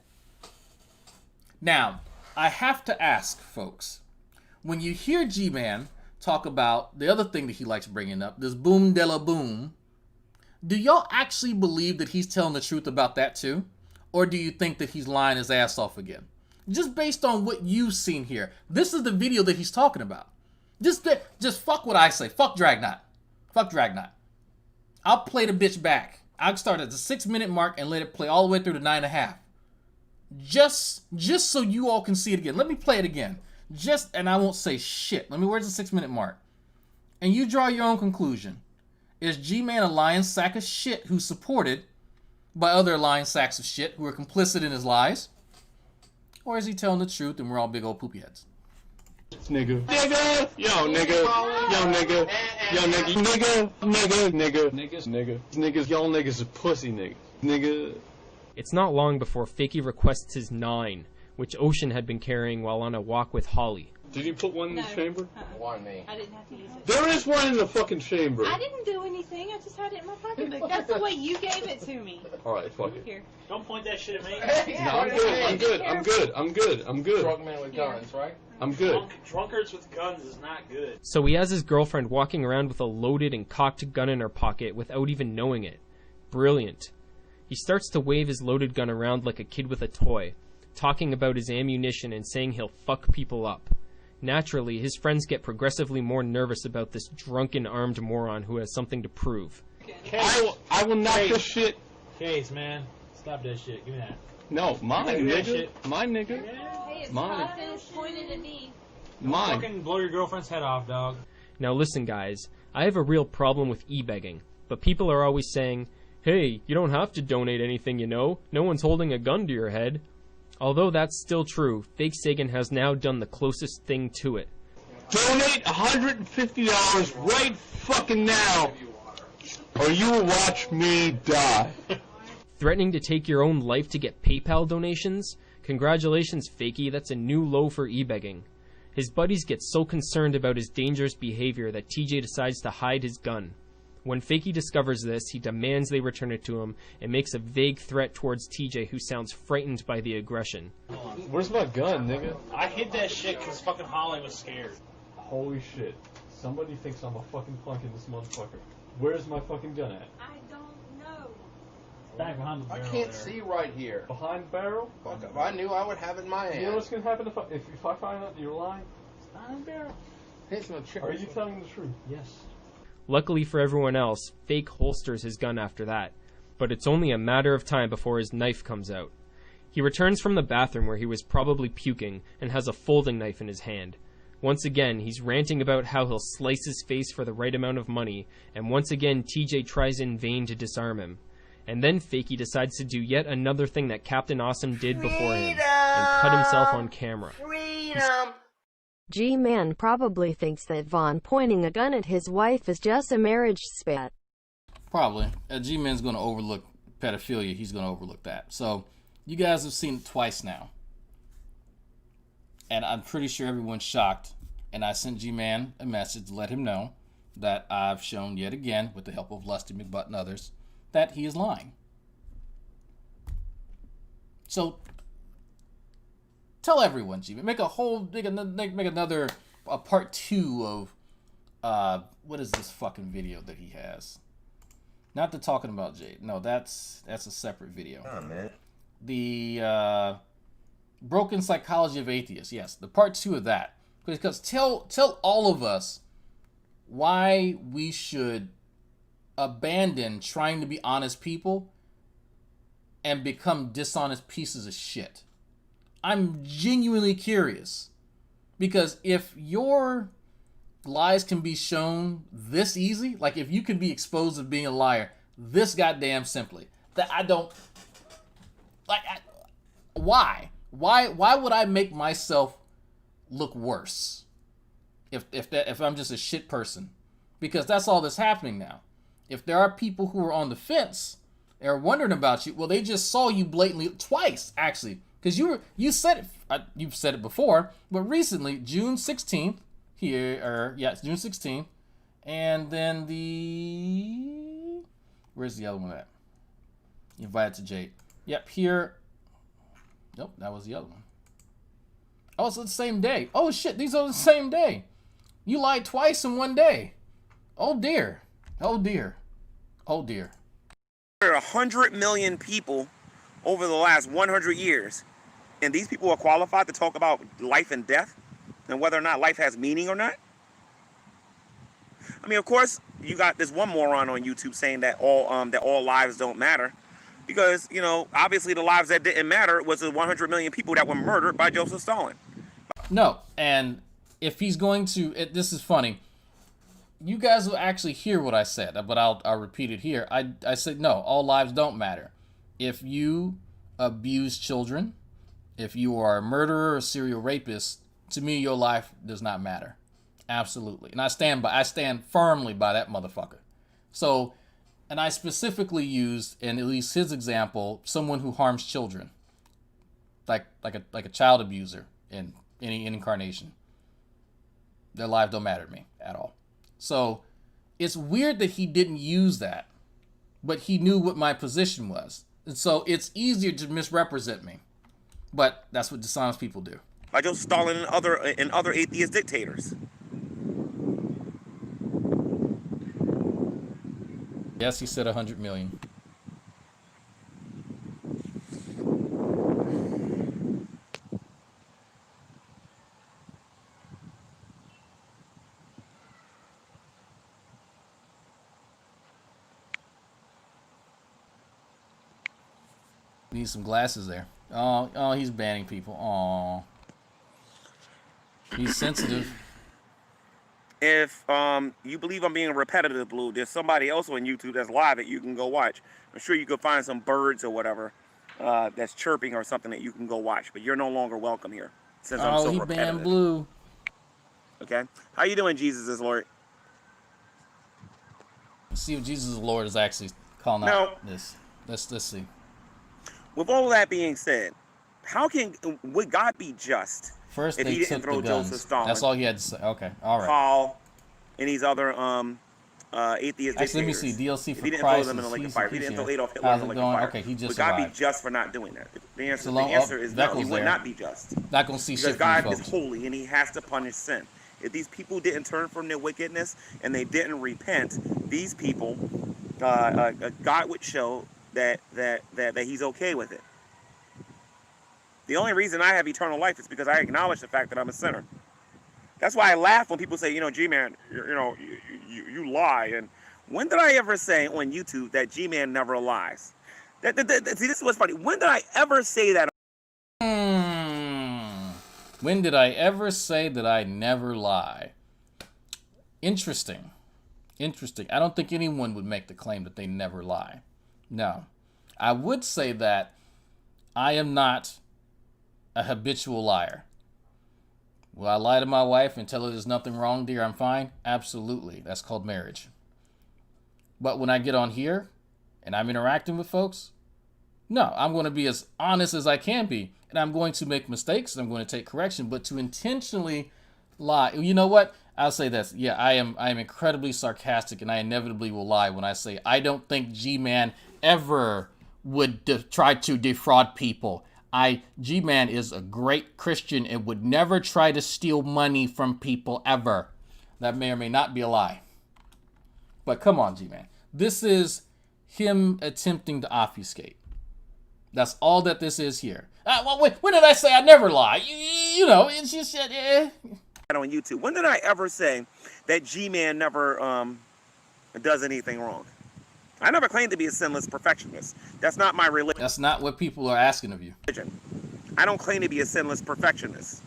Now, I have to ask, folks, when you hear G-Man talk about the other thing that he likes bringing up, this boom de la boom, do y'all actually believe that he's telling the truth about that too? Or do you think that he's lying his ass off again? Just based on what you've seen here. This is the video that he's talking about. Just fuck what I say. Fuck Dragnot. Fuck Dragnot. I'll play the bitch back. I'll start at the 6-minute mark and let it play all the way through to 9.5. Just so you all can see it again. Let me play it again. And I won't say shit. Where's the 6-minute mark? And you draw your own conclusion. Is G-Man a lying sack of shit who's supported by other lying sacks of shit who are complicit in his lies? Or is he telling the truth and we're all big old poopy heads? Nigga. Nigga. Yo, nigga. Yo, nigga. Yo, nigga. Nigga. Niggas. Niggas. Y'all niggas are pussy niggas. Nigga. It's not long before Fakey requests his 9, which Ocean had been carrying while on a walk with Holly. Did you put one in the chamber? Why me? I didn't have to use it. There is one in the fucking chamber. I didn't do anything. I just had it in my pocketbook. That's the way you gave it to me. Alright, fuck it. Here. Don't point that shit at me. Yeah, No, I'm good. Drug men with guns, right? I'm good. Drunkards with guns is not good. So he has his girlfriend walking around with a loaded and cocked gun in her pocket without even knowing it. Brilliant. He starts to wave his loaded gun around like a kid with a toy, talking about his ammunition and saying he'll fuck people up. Naturally, his friends get progressively more nervous about this drunken armed moron who has something to prove. I will knock this shit. Case, man. Stop that shit. Give me that. No, mine, Give me that nigga. shit. Mine, nigga. Hey, it's Mine. not finished pointed at me. Mine. Fucking blow your girlfriend's head off, dog. Now listen, guys, I have a real problem with e-begging, but people are always saying, hey, you don't have to donate anything, you know. No one's holding a gun to your head. Although that's still true, Fake Sagan has now done the closest thing to it. Donate $150 right fucking now, or you will watch me die. Threatening to take your own life to get PayPal donations? Congratulations, Fakey, that's a new low for e-begging. His buddies get so concerned about his dangerous behavior that TJ decides to hide his gun. When Fakey discovers this, he demands they return it to him and makes a vague threat towards TJ, who sounds frightened by the aggression. Where's my gun, nigga? I hid that shit because fucking Holly was scared. Holy shit. Somebody thinks I'm a fucking punk in this motherfucker. Where's my fucking gun at? I don't know. Back behind the I barrel can't there. see right here. Behind barrel? Fuck, if I knew I would have it in my You know hand. what's gonna happen if I find out you're lying? Behind the barrel. Here's no trick. Are you telling the truth? Yes. Luckily for everyone else, Fake holsters his gun after that, but it's only a matter of time before his knife comes out. He returns from the bathroom where he was probably puking and has a folding knife in his hand. Once again, he's ranting about how he'll slice his face for the right amount of money, and once again TJ tries in vain to disarm him. And then Fakey decides to do yet another thing that Captain Awesome did before him, and cut himself on camera. G-Man probably thinks that Vaughn pointing a gun at his wife is just a marriage spat. Probably. G-Man's going to overlook pedophilia. He's going to overlook that. So, you guys have seen it twice now. And I'm pretty sure everyone's shocked. And I sent G-Man a message to let him know that I've shown yet again, with the help of Lusty McButt and others, that he is lying. So, tell everyone, G-Man. Make another part 2 of, what is this fucking video that he has? Not the talking about Jade. No, that's a separate video. Oh, man. The broken psychology of atheists. Yes, the part 2 of that. Because tell all of us why we should abandon trying to be honest people and become dishonest pieces of shit. I'm genuinely curious. Because if your lies can be shown this easy, like if you could be exposed as being a liar this goddamn simply, that I don't like. Why would I make myself look worse if I'm just a shit person? Because that's all that's happening now. If there are people who are on the fence and are wondering about you, well, they just saw you blatantly twice, actually, because you said it. You've said it before, but recently, June 16th. It's June 16th. And then where's the other one at? Invited to Jade. Yep, here. Nope, that was the other one. Oh, it's the same day. Oh shit, these are the same day. You lied twice in one day. Oh dear. Oh dear. Oh dear. There are 100 million people over the last 100 years. And these people are qualified to talk about life and death and whether or not life has meaning or not. I mean, of course, you got this one moron on YouTube saying that all lives don't matter, because you know, obviously the lives that didn't matter was the 100 million people that were murdered by Joseph Stalin. No, and if he's going to, this is funny. You guys will actually hear what I said, but I'll repeat it here. I said no, all lives don't matter. If you abuse children, if you are a murderer or serial rapist, to me your life does not matter. Absolutely. And I stand firmly by that motherfucker. So, and I specifically used, in at least his example, someone who harms children. Like a child abuser in any incarnation. Their life don't matter to me at all. So it's weird that he didn't use that, but he knew what my position was. And so it's easier to misrepresent me. But that's what dishonest people do. By Joseph Stalin and other atheist dictators. Yes, he said 100 million. Need some glasses there. Oh, he's banning people. Oh, he's sensitive. If you believe I'm being repetitive, Blue, there's somebody else on YouTube that's live that you can go watch. I'm sure you could find some birds or whatever that's chirping or something that you can go watch. But you're no longer welcome here since I'm so repetitive. He banned Blue. Okay, how you doing, Jesus is Lord? Let's see if Jesus is Lord is actually calling out this. Let's see. With all of that being said, would God be just First if they he didn't took throw the guns. Joseph Stalin? That's all he had to say. Okay, all right. Paul and these other atheist Actually, let me dictators. see. DLC If for he didn't Christ throw them in the lake of fire, if he didn't throw Adolf Hitler How's in it the lake of going? fire, Okay, he just would God be arrived. just for not doing that? The answer is no. Beckles He would there. not be just. Not gonna see Because shit from you God is folks. holy and he has to punish sin. If these people didn't turn from their wickedness and they didn't repent, these people, God would show that he's okay with it. The only reason I have eternal life is because I acknowledge the fact that I'm a sinner. That's why I laugh when people say, G-Man, you lie. And when did I ever say on YouTube that G-Man never lies? See, this is what's funny. When did I ever say that? When did I ever say that I never lie? Interesting. I don't think anyone would make the claim that they never lie. No. I would say that I am not a habitual liar. Will I lie to my wife and tell her there's nothing wrong, dear, I'm fine? Absolutely. That's called marriage. But when I get on here and I'm interacting with folks, no, I'm going to be as honest as I can be. And I'm going to make mistakes and I'm going to take correction. But to intentionally lie, you know what? I'll say this. Yeah, I am incredibly sarcastic and I inevitably will lie when I say I don't think G-Man ever would try to defraud people. G-Man is a great Christian and would never try to steal money from people ever. That may or may not be a lie. But come on, G-Man. This is him attempting to obfuscate. That's all that this is here. Well, when did I say I never lie? It's just... On YouTube. When did I ever say that G-Man never does anything wrong? I never claimed to be a sinless perfectionist. That's not my religion. That's not what people are asking of you. I don't claim to be a sinless perfectionist.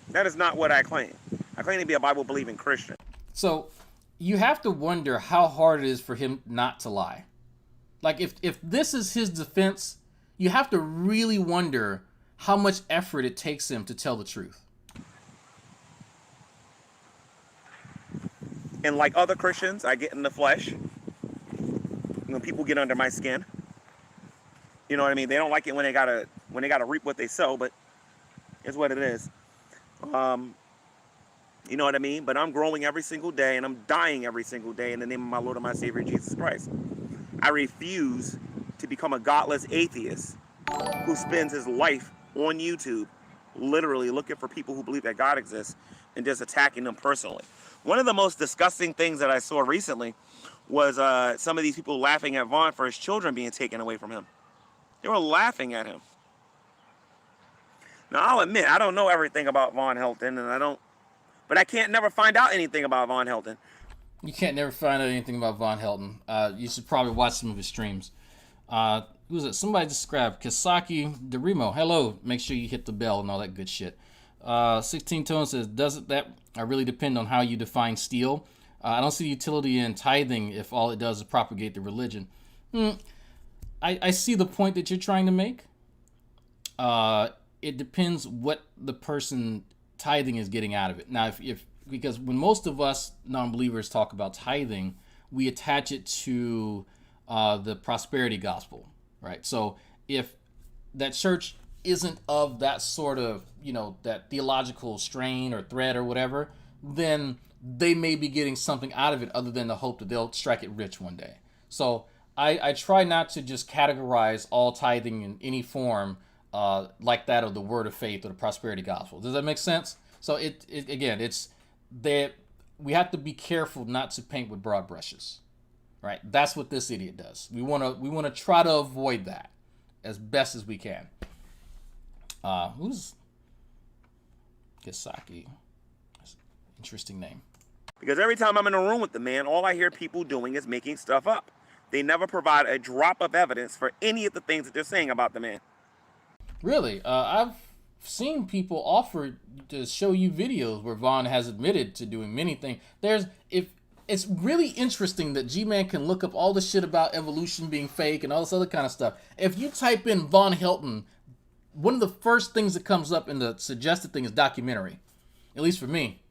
That is not what I claim. I claim to be a Bible-believing Christian. So you have to wonder how hard it is for him not to lie. Like if this is his defense, you have to really wonder how much effort it takes him to tell the truth. And like other Christians, I get in the flesh. When people get under my skin, you know what I mean. They don't like it when they gotta reap what they sow, but it's what it is. You know what I mean. But I'm growing every single day, and I'm dying every single day in the name of my Lord and my Savior Jesus Christ. I refuse to become a godless atheist who spends his life on YouTube, literally looking for people who believe that God exists and just attacking them personally. One of the most disgusting things that I saw recently was some of these people laughing at Vaughn for his children being taken away from him. They were laughing at him. Now, I'll admit, I don't know everything about Vaughn Helton, and I don't but I can't never find out anything about Von Helton. You can't never find out anything about Von Helton. You should probably watch some of his streams. Who's it? Somebody described Kisaki Derimo. Hello. Make sure you hit the bell and all that good shit. 16 Tone says, doesn't that really depend on how you define steal? I don't see the utility in tithing if all it does is propagate the religion. I see the point that you're trying to make. It depends what the person tithing is getting out of it. Now, if because when most of us non-believers talk about tithing, we attach it to the prosperity gospel, right? So if that church isn't of that sort of, that theological strain or thread or whatever, then they may be getting something out of it other than the hope that they'll strike it rich one day. So I try not to just categorize all tithing in any form like that of the word of faith or the prosperity gospel. Does that make sense? So we have to be careful not to paint with broad brushes, right? That's what this idiot does. We want to try to avoid that as best as we can. Who's Kisaki? Interesting name. Because every time I'm in a room with the man, all I hear people doing is making stuff up. They never provide a drop of evidence for any of the things that they're saying about the man. Really? I've seen people offer to show you videos where Vaughn has admitted to doing many things. It's really interesting that G-Man can look up all the shit about evolution being fake and all this other kind of stuff. If you type in Von Helton, one of the first things that comes up in the suggested thing is documentary. At least for me.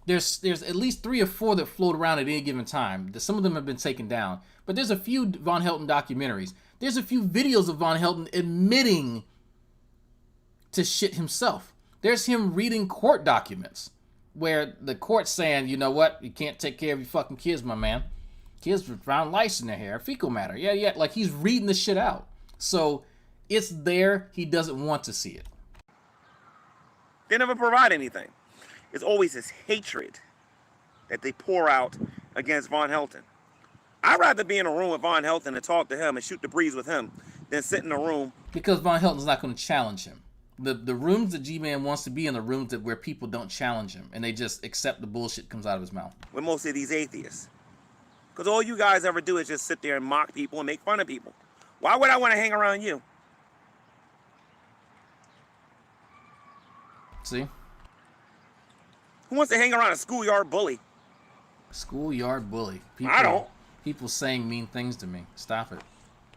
There's at least 3 or 4 that float around at any given time. Some of them have been taken down. But there's a few Von Helton documentaries. There's a few videos of Von Helton admitting to shit himself. There's him reading court documents where the court's saying, you know what, you can't take care of your fucking kids, my man. Kids were found lice in their hair, fecal matter. Yeah, like he's reading the shit out. So it's there, he doesn't want to see it. They never provide anything. It's always this hatred that they pour out against Von Helton. I'd rather be in a room with Von Helton and talk to him and shoot the breeze with him than sit in a room. Because Von Helton's not going to challenge him. The rooms that G-Man wants to be in, the rooms where people don't challenge him and they just accept the bullshit that comes out of his mouth. With most of these atheists. Because all you guys ever do is just sit there and mock people and make fun of people. Why would I want to hang around you? See? Who wants to hang around a schoolyard bully? Schoolyard bully. I don't. People saying mean things to me. Stop it.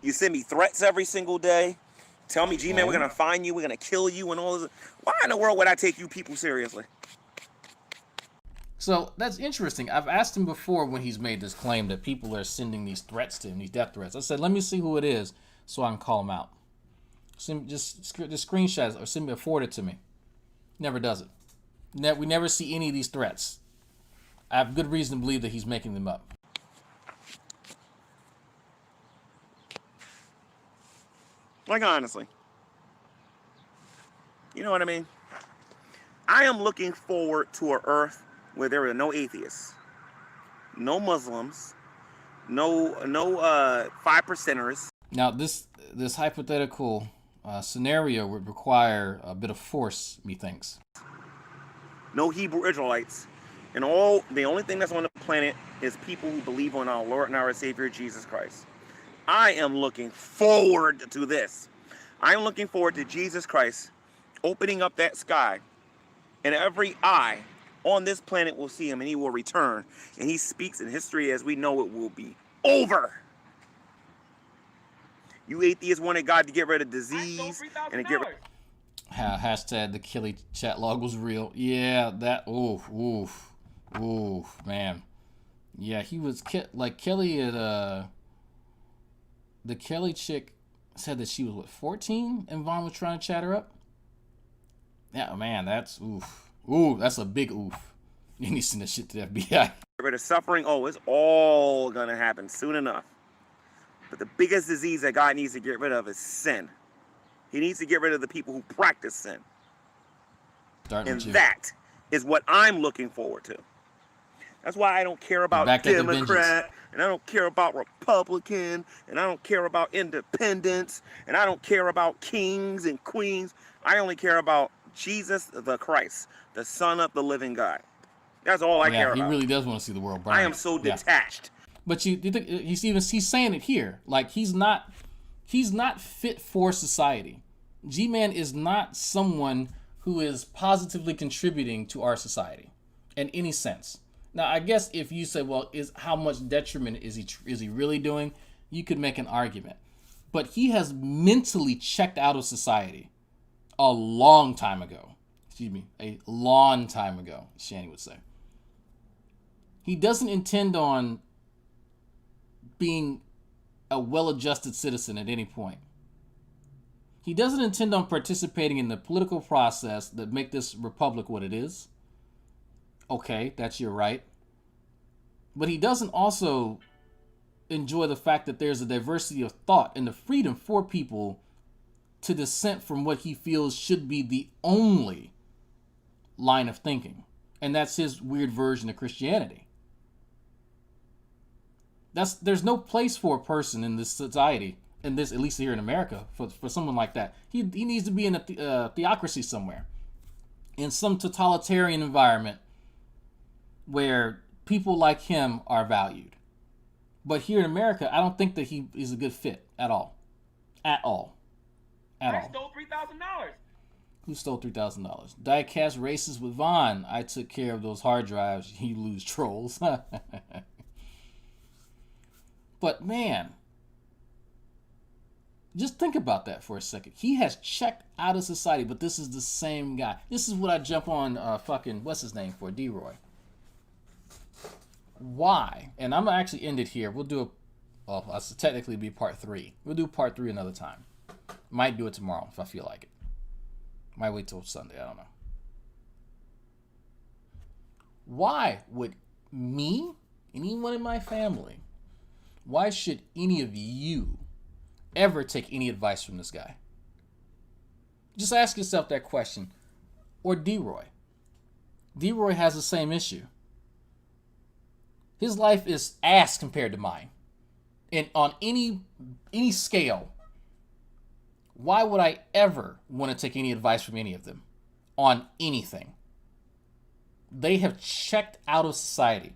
You send me threats every single day. Tell me, G-Man, we're going to find you, we're going to kill you and all this. Why in the world would I take you people seriously? So that's interesting. I've asked him before when he's made this claim that people are sending these threats to him, these death threats. I said, let me see who it is so I can call him out. Just screenshots or send me, forward it to me. Never does it. We never see any of these threats. I have good reason to believe that he's making them up. Like, honestly. You know what I mean? I am looking forward to an earth where there are no atheists, no Muslims, no 5%ers. Now, this hypothetical scenario would require a bit of force, methinks. No Hebrew Israelites. And the only thing that's on the planet is people who believe on our Lord and our Savior, Jesus Christ. I am looking forward to this. I am looking forward to Jesus Christ opening up that sky, and every eye on this planet will see him, and he will return. And he speaks, in history as we know it will be over. You atheists wanted God to get rid of disease and to get rid. Hashtag the Kelly chat log was real. Yeah, that oof, man. Yeah, he was like Kelly at the Kelly chick said that she was what, 14 and Vaughn was trying to chat her up. Yeah, man, that's oof. Ooh, that's a big oof. You need to send that shit to the FBI. Get rid of suffering. Oh, it's all gonna happen soon enough. But the biggest disease that God needs to get rid of is sin. He needs to get rid of the people who practice sin. And that is what I'm looking forward to. That's why I don't care about Democrat, and I don't care about Republican, and I don't care about independents, and I don't care about kings and queens. I only care about Jesus the Christ, the Son of the living God. That's all I care He about. really does want to see the world burn. I am so detached. But he's saying it here. Like he's not fit for society. G-Man is not someone who is positively contributing to our society in any sense. Now, I guess if you say, well, is how much detriment is he really doing? You could make an argument. But he has mentally checked out of society a long time ago. Excuse me, a long time ago, Shani would say. He doesn't intend on being a well-adjusted citizen at any point. He doesn't intend on participating in the political process that make this republic what it is. Okay, that's your right. But he doesn't also enjoy the fact that there's a diversity of thought and the freedom for people to dissent from what he feels should be the only line of thinking. And that's his weird version of Christianity. There's no place for a person in this society, in this, at least here in America, for someone like that. He needs to be in a theocracy somewhere, in some totalitarian environment where people like him are valued. But here in America, I don't think that he is a good fit at all. At all. At all. I stole $3,000. Who stole $3,000? Diecast races with Vaughn. I took care of those hard drives. You lose trolls. But man, just think about that for a second. He has checked out of society, but this is the same guy. This is what I jump on fucking, what's his name for? D-Roy. Why? And I'm going to actually end it here. We'll do that'll technically be part 3. We'll do part 3 another time. Might do it tomorrow if I feel like it. Might wait till Sunday. I don't know. Why would me, anyone in my family, why should any of you ever take any advice from this guy? Just ask yourself that question. Or D-Roy. D-Roy has the same issue. His life is ass compared to mine. And on any scale, why would I ever want to take any advice from any of them on anything? They have checked out of society.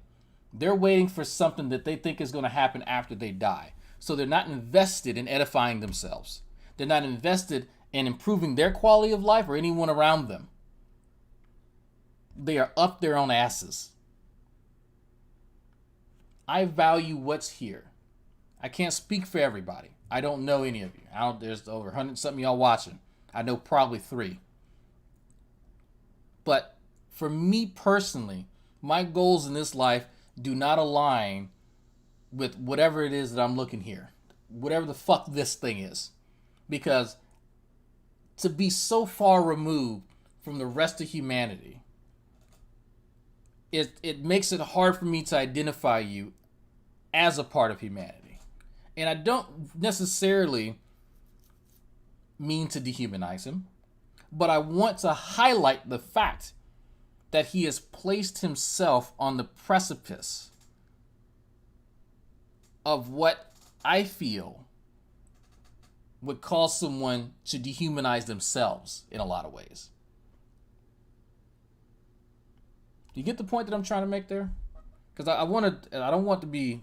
They're waiting for something that they think is going to happen after they die. So they're not invested in edifying themselves. They're not invested in improving their quality of life or anyone around them. They are up their own asses. I value what's here. I can't speak for everybody. I don't know any of you. There's over 100 something y'all watching. I know probably 3. But for me personally, my goals in this life do not align with whatever it is that I'm looking here. Whatever the fuck this thing is. Because to be so far removed from the rest of humanity, it makes it hard for me to identify you as a part of humanity. And I don't necessarily mean to dehumanize him, but I want to highlight the fact that he has placed himself on the precipice of what I feel would cause someone to dehumanize themselves in a lot of ways. Do you get the point that I'm trying to make there? Because I don't want to be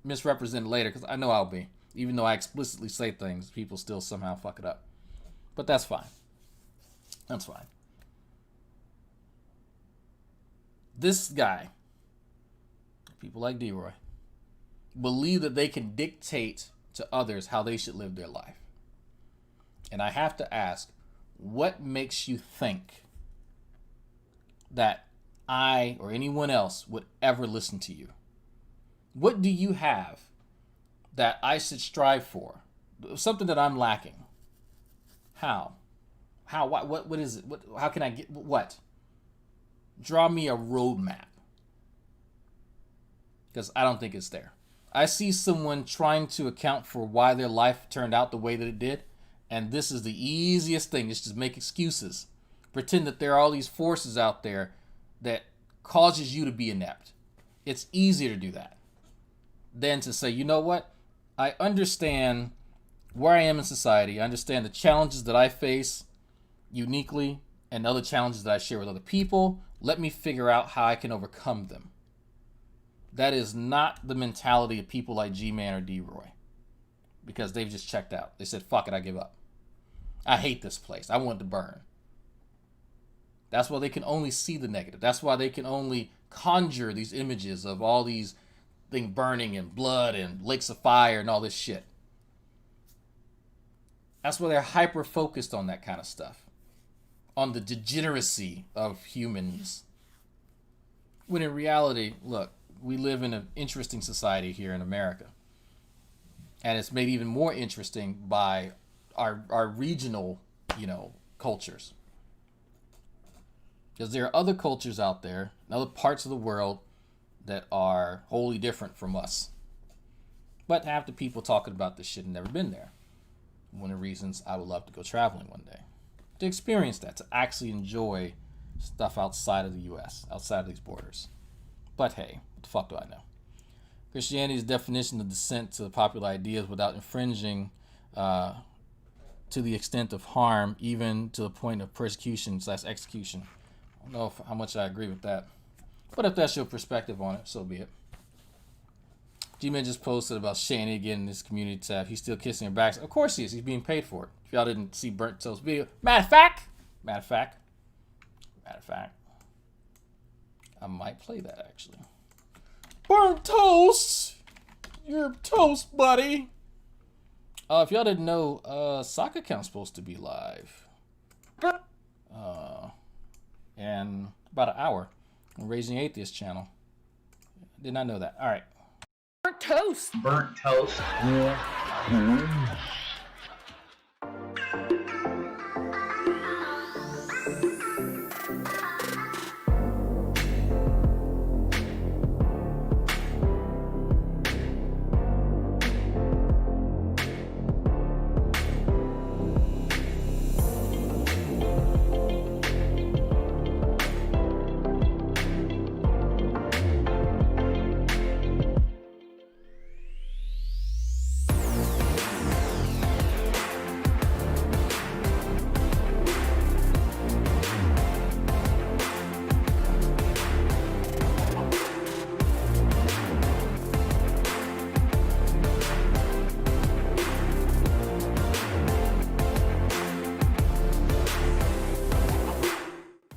misrepresented later, because I know I'll be. Even though I explicitly say things, people still somehow fuck it up. But that's fine. That's fine. This guy, people like D-Roy, believe that they can dictate to others how they should live their life. And I have to ask, what makes you think that I or anyone else would ever listen to you? What do you have that I should strive for? Something that I'm lacking. How? What is it? How can I get what? Draw me a roadmap. Because I don't think it's there. I see someone trying to account for why their life turned out the way that it did, and this is the easiest thing, is to make excuses. Pretend that there are all these forces out there that causes you to be inept. It's easier to do that than to say, you know what? I understand where I am in society. I understand the challenges that I face uniquely and other challenges that I share with other people, let me figure out how I can overcome them. That is not the mentality of people like G-Man or D-Roy, because they've just checked out. They said, fuck it, I give up. I hate this place. I want it to burn. That's why they can only see the negative. That's why they can only conjure these images of all these things burning and blood and lakes of fire and all this shit. That's why they're hyper focused on that kind of stuff, on the degeneracy of humans. When in reality, look, we live in an interesting society here in America. And it's made even more interesting by our regional, cultures. Because there are other cultures out there, in other parts of the world, that are wholly different from us. But half the people talking about this shit have never been there. One of the reasons I would love to go traveling one day. To experience that, to actually enjoy stuff outside of the U.S., outside of these borders. But hey, what the fuck do I know? Christianity's definition of dissent to popular ideas without infringing to the extent of harm, even to the point of persecution/execution. I don't know how much I agree with that. But if that's your perspective on it, so be it. G-Man just posted about Shani again in this community tab. He's still kissing her back. Of course he is. He's being paid for it. If y'all didn't see Burnt Toast video. Matter of fact, I might play that actually. Burnt Toast! You're toast, buddy! If y'all didn't know, Soccer Count's supposed to be live. In about an hour on Raising Atheist channel. Did not know that. Alright. Burnt toast. Burnt toast. Yeah.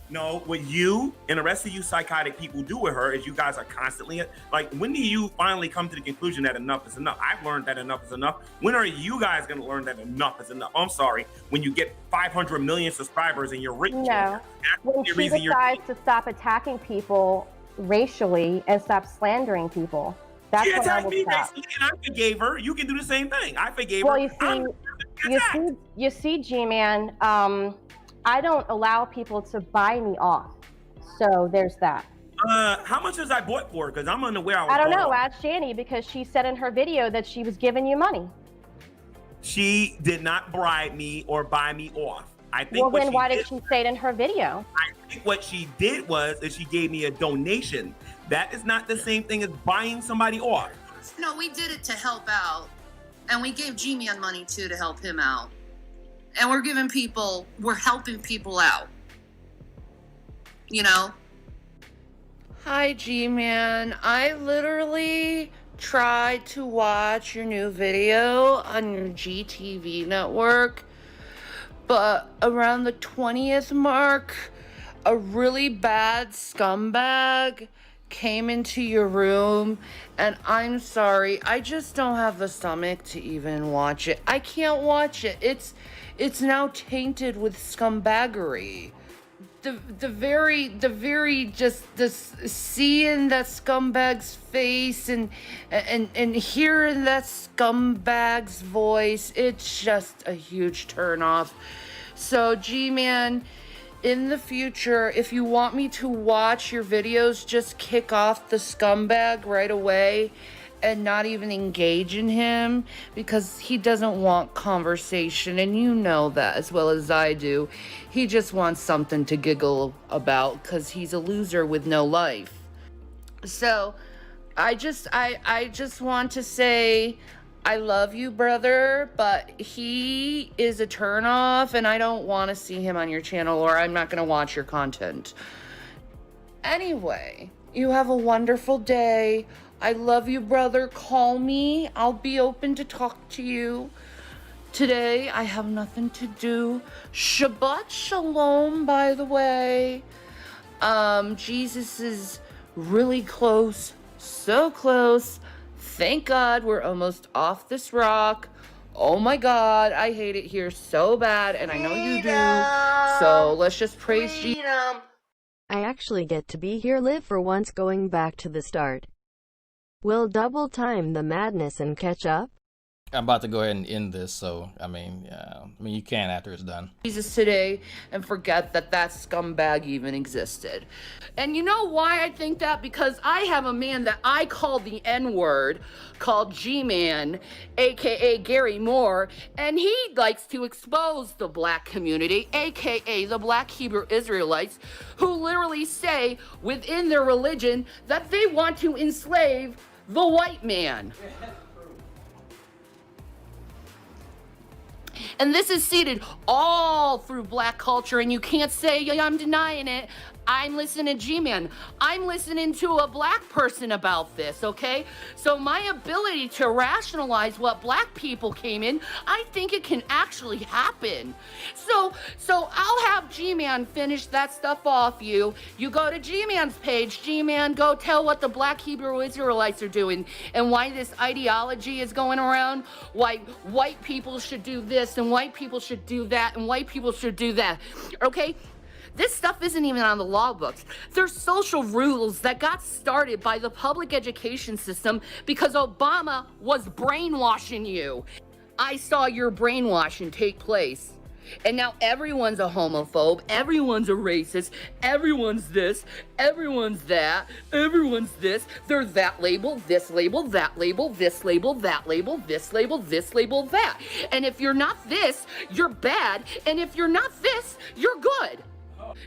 No, what you and the rest of you psychotic people do with her is you guys are constantly like, when do you finally come to the conclusion that enough is enough? I've learned that enough is enough. When are you guys going to learn that enough is enough? I'm sorry, when you get 500 million subscribers and you're rich. No, when she decides to stop attacking people racially and stop slandering people, that's she when I attacked will me stop. racially and I forgave her. You can do the same thing. I forgave Well, her. you see, G-Man, I don't allow people to buy me off. So there's that. How much was I bought for? Because I'm unaware. I don't know. Ask Shani, because she said in her video that she was giving you money. She did not bribe me or buy me off. I think. Well, then why did she say it in her video? I think what she did was she gave me a donation. That is not the same thing as buying somebody off. No, we did it to help out. And we gave G-Man money too to help him out. And we're helping people out. You know? Hi, G-Man. I literally tried to watch your new video on your GTV network, but around the 20th mark, a really bad scumbag came into your room, and I'm sorry, I just don't have the stomach to even watch it. I can't watch it. It's now tainted with scumbaggery. The very just this seeing that scumbag's face and hearing that scumbag's voice, it's just a huge turnoff. So G-Man, in the future, if you want me to watch your videos, just kick off the scumbag right away and not even engage in him, because he doesn't want conversation, and you know that as well as I do. He just wants something to giggle about because he's a loser with no life. So I just want to say I love you, brother, but he is a turnoff, and I don't want to see him on your channel, or I'm not going to watch your content. Anyway, you have a wonderful day. I love you, brother. Call me. I'll be open to talk to you. Today, I have nothing to do. Shabbat shalom, by the way. Jesus is really close. So close. Thank God we're almost off this rock. Oh my God, I hate it here so bad, and I know you do. So let's just praise Jesus. I actually get to be here live for once, going back to the start. We'll double time the madness and catch up. I'm about to go ahead and end this, so I mean you can after it's done. Jesus today and forget that that scumbag even existed. And you know why I think that? Because I have a man that I call the N-word, called G-Man, aka Gary Moore, and he likes to expose the black community, aka the black Hebrew Israelites, who literally say within their religion that they want to enslave the white man. And this is seeded all through black culture, and you can't say I'm denying it. I'm listening to G-Man. I'm listening to a black person about this, okay? So my ability to rationalize what black people came in, I think it can actually happen. So I'll have G-Man finish that stuff off you. You go to G-Man's page. G-Man, go tell what the black Hebrew Israelites are doing and why this ideology is going around, why white people should do this and white people should do that and white people should do that, okay? This stuff isn't even on the law books. There's social rules that got started by the public education system because Obama was brainwashing you. I saw your brainwashing take place. And now everyone's a homophobe, everyone's a racist, everyone's this, everyone's that, everyone's this. They're that label, this label, that label, this label, that label, this label, this label, that. And if you're not this, you're bad. And if you're not this, you're good.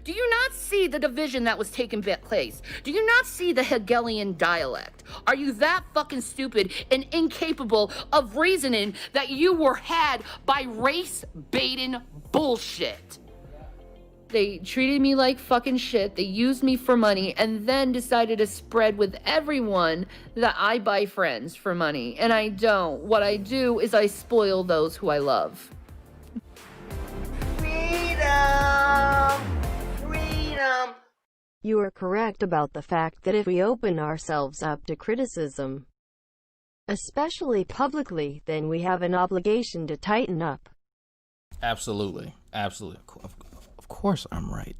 Do you not see the division that was taking place? Do you not see the Hegelian dialect? Are you that fucking stupid and incapable of reasoning that you were had by race-baiting bullshit? They treated me like fucking shit, they used me for money, and then decided to spread with everyone that I buy friends for money. And I don't. What I do is I spoil those who I love. You are correct about the fact that if we open ourselves up to criticism, especially publicly, then we have an obligation to tighten up. Absolutely. Absolutely. Of course I'm right.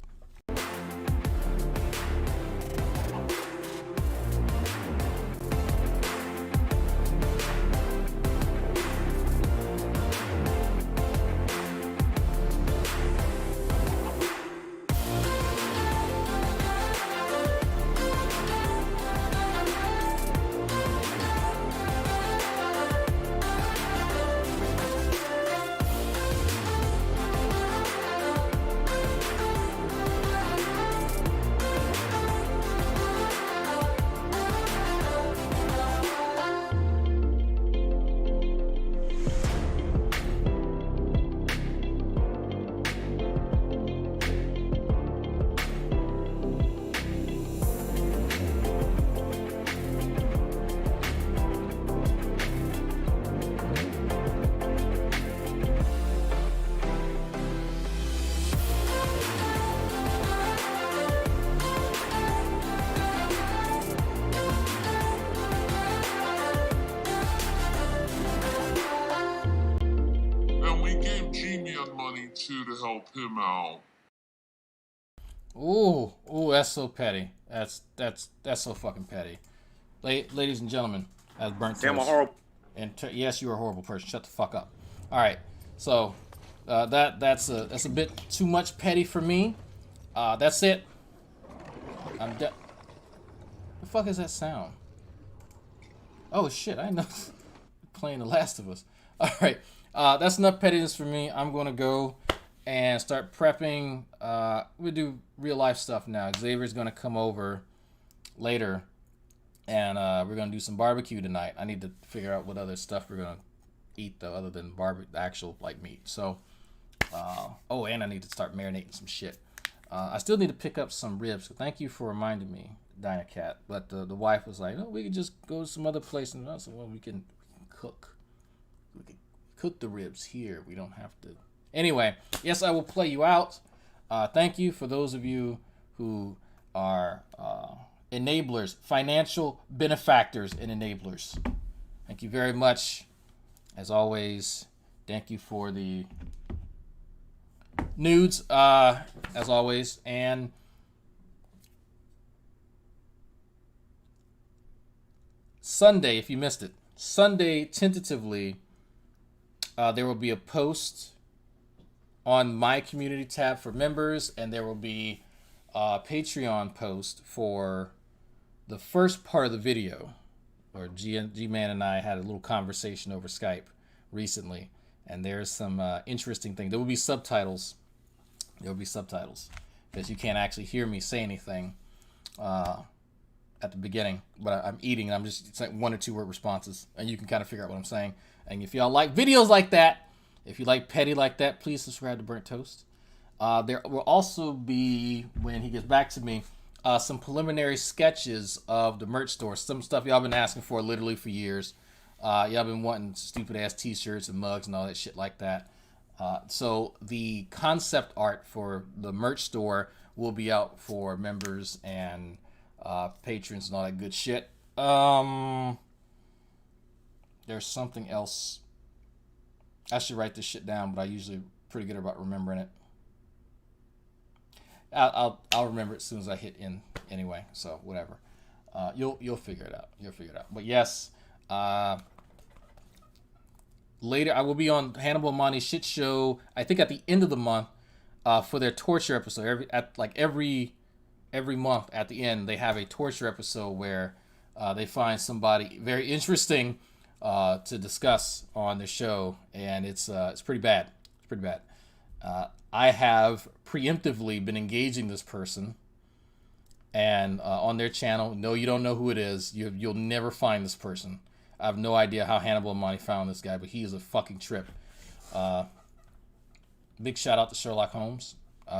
To help him out. Ooh, that's so petty. That's so fucking petty. Ladies and gentlemen, as burnt toast. I'm a horrible. And yes, you're a horrible person. Shut the fuck up. All right, so that's a bit too much petty for me. That's it. I'm done. The fuck is that sound? Oh shit! I know. Playing The Last of Us. All right, that's enough pettiness for me. I'm gonna go and start prepping. We do real life stuff now. Xavier's gonna come over later, and we're gonna do some barbecue tonight. I need to figure out what other stuff we're gonna eat though, other than the actual like meat. So, and I need to start marinating some shit. I still need to pick up some ribs. So thank you for reminding me, Dinah Cat. But the wife was like, no, we can just go to some other place. And I said, well, we can cook. We can cook the ribs here. We don't have to. Anyway, yes, I will play you out. Thank you for those of you who are enablers, financial benefactors and enablers. Thank you very much. As always, thank you for the nudes, as always. And Sunday, if you missed it, Sunday, tentatively, there will be a post on my community tab for members, and there will be a Patreon post for the first part of the video, where G-Man and I had a little conversation over Skype recently, and there's some interesting things. There will be subtitles. There will be subtitles, because you can't actually hear me say anything at the beginning, but I'm eating, and I'm just, it's like 1 or 2 word responses, and you can kind of figure out what I'm saying. And if y'all like videos like that, if you like petty like that, please subscribe to Burnt Toast. There will also be, when he gets back to me, some preliminary sketches of the merch store. Some stuff y'all been asking for literally for years. Y'all been wanting stupid ass t-shirts and mugs and all that shit like that. So the concept art for the merch store will be out for members and patrons and all that good shit. There's something else. I should write this shit down, but I usually pretty good about remembering it. I'll remember it as soon as I hit in anyway. So whatever. You'll figure it out. You'll figure it out. But yes, later I will be on Hannibal Monty's shit show. I think at the end of the month for their torture episode. Every month at the end they have a torture episode where they find somebody very interesting to discuss on the show, and it's pretty bad. It's pretty bad. I have preemptively been engaging this person, and on their channel. No, you don't know who it is. You'll never find this person. I have no idea how Hannibal Monty found this guy, but he is a fucking trip. Big shout out to Sherlock Holmes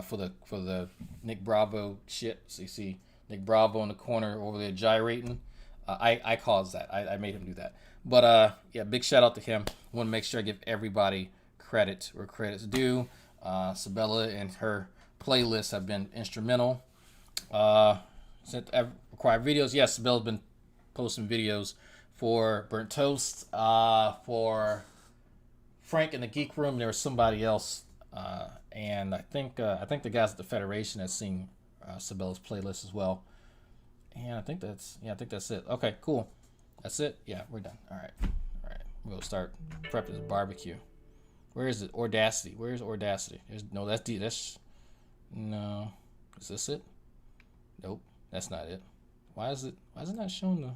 for the Nick Bravo shit. So you see Nick Bravo in the corner over there gyrating. I caused that. I made him do that. But yeah, big shout out to him. I want to make sure I give everybody credit where credit's due. Sabella and her playlists have been instrumental. Required videos. Yes, Sabella's been posting videos for Burnt Toast, for Frank in the Geek Room. There was somebody else, and I think the guys at the Federation have seen Sabella's playlist as well. And I think that's it. Okay, cool. That's it. Yeah, we're done. All right. We'll start prepping the barbecue. Where is it? Audacity. Where's Audacity? No. Is this it? Nope, that's not it. Why is it not showing the?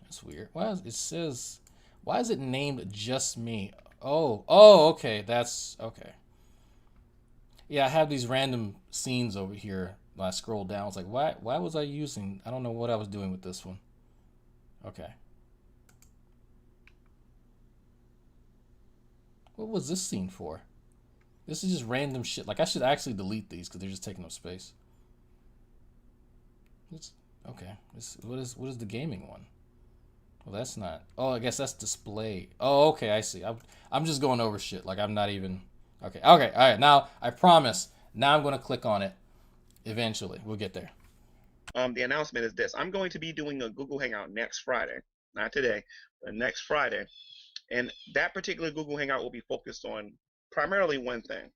That's weird. Why is it named Just Me? Oh, okay. That's okay. Yeah, I have these random scenes over here. When I scroll down, it's like, why was I using? I don't know what I was doing with this one. Okay. What was this scene for? This is just random shit. Like, I should actually delete these because they're just taking up space. Okay. What is the gaming one? Well, that's not. Oh, I guess that's display. Oh, okay. I see. I'm just going over shit. Like, I'm not even. Okay. All right. Now, I promise. Now I'm going to click on it. Eventually. We'll get there. The announcement is this. I'm going to be doing a Google Hangout next Friday. Not today, but next Friday. And that particular Google Hangout will be focused on primarily one thing.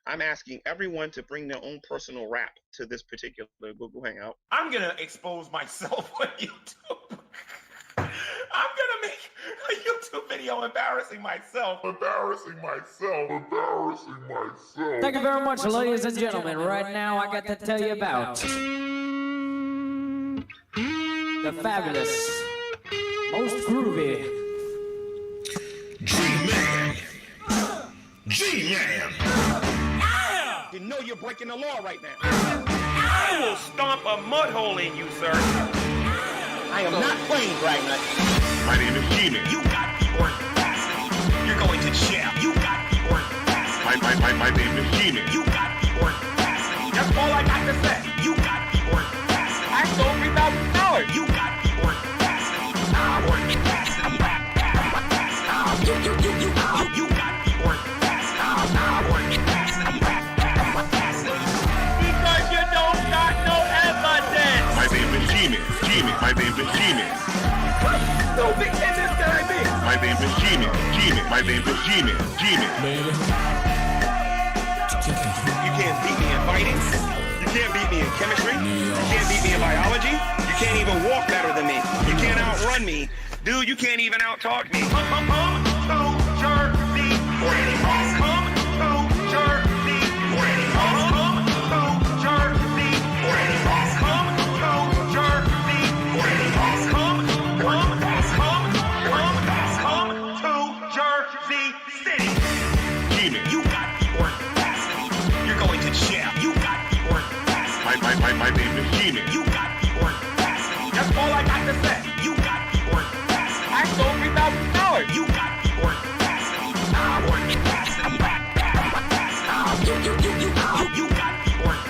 I'm asking everyone to bring their own personal rap to this particular Google Hangout. I'm going to expose myself on YouTube. I'm going to make a YouTube video embarrassing myself. Thank you very much, ladies and gentlemen. Right now, I got to tell you about the fabulous, most groovy G-Man. You know you're breaking the law right now. I will stomp a mud hole in you, sir. I am not playing, Dragnet. My name is G-Man. You got the audacity. You're going to jail. You got the audacity. My name is G-Man. You got the audacity. That's all I got to say. You got the work capacity. I stole $3,000. You got the work capacity. Work capacity. You got the work capacity. Work capacity. Because you don't got no evidence. My name is G-Man. G-Man. My name is G-Man. So big in this guy be. My name is G-Man. G-Man. My name is G-Man. G-Man. You can't beat me in fighting. You can't beat me in chemistry. You can't beat me in biology. You can't even walk better than me. You can't outrun me. Dude, you can't even out-talk me. My name is G-Man. You got the work capacity. That's all I got to say. You got the work capacity. I stole $3,000. You got the work capacity. Work capacity. You got the work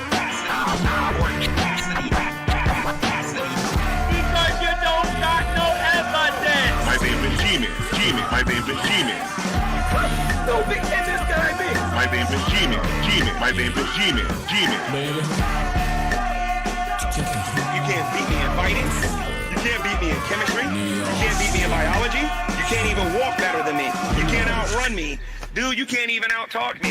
capacity. Work capacity. Because you don't got no evidence. My name is G-Man. G-Man. My name is G-Man. So big in this guy be. My name is G-Man. G-Man. My name is G-Man. G-Man. You can't beat me in fighting. You can't beat me in chemistry. You can't beat me in biology. You can't even walk better than me. You can't outrun me. Dude, you can't even out-talk me.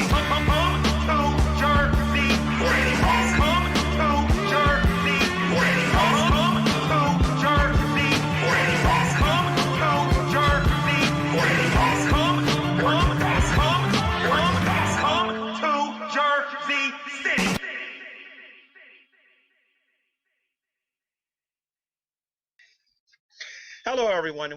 Hello, everyone.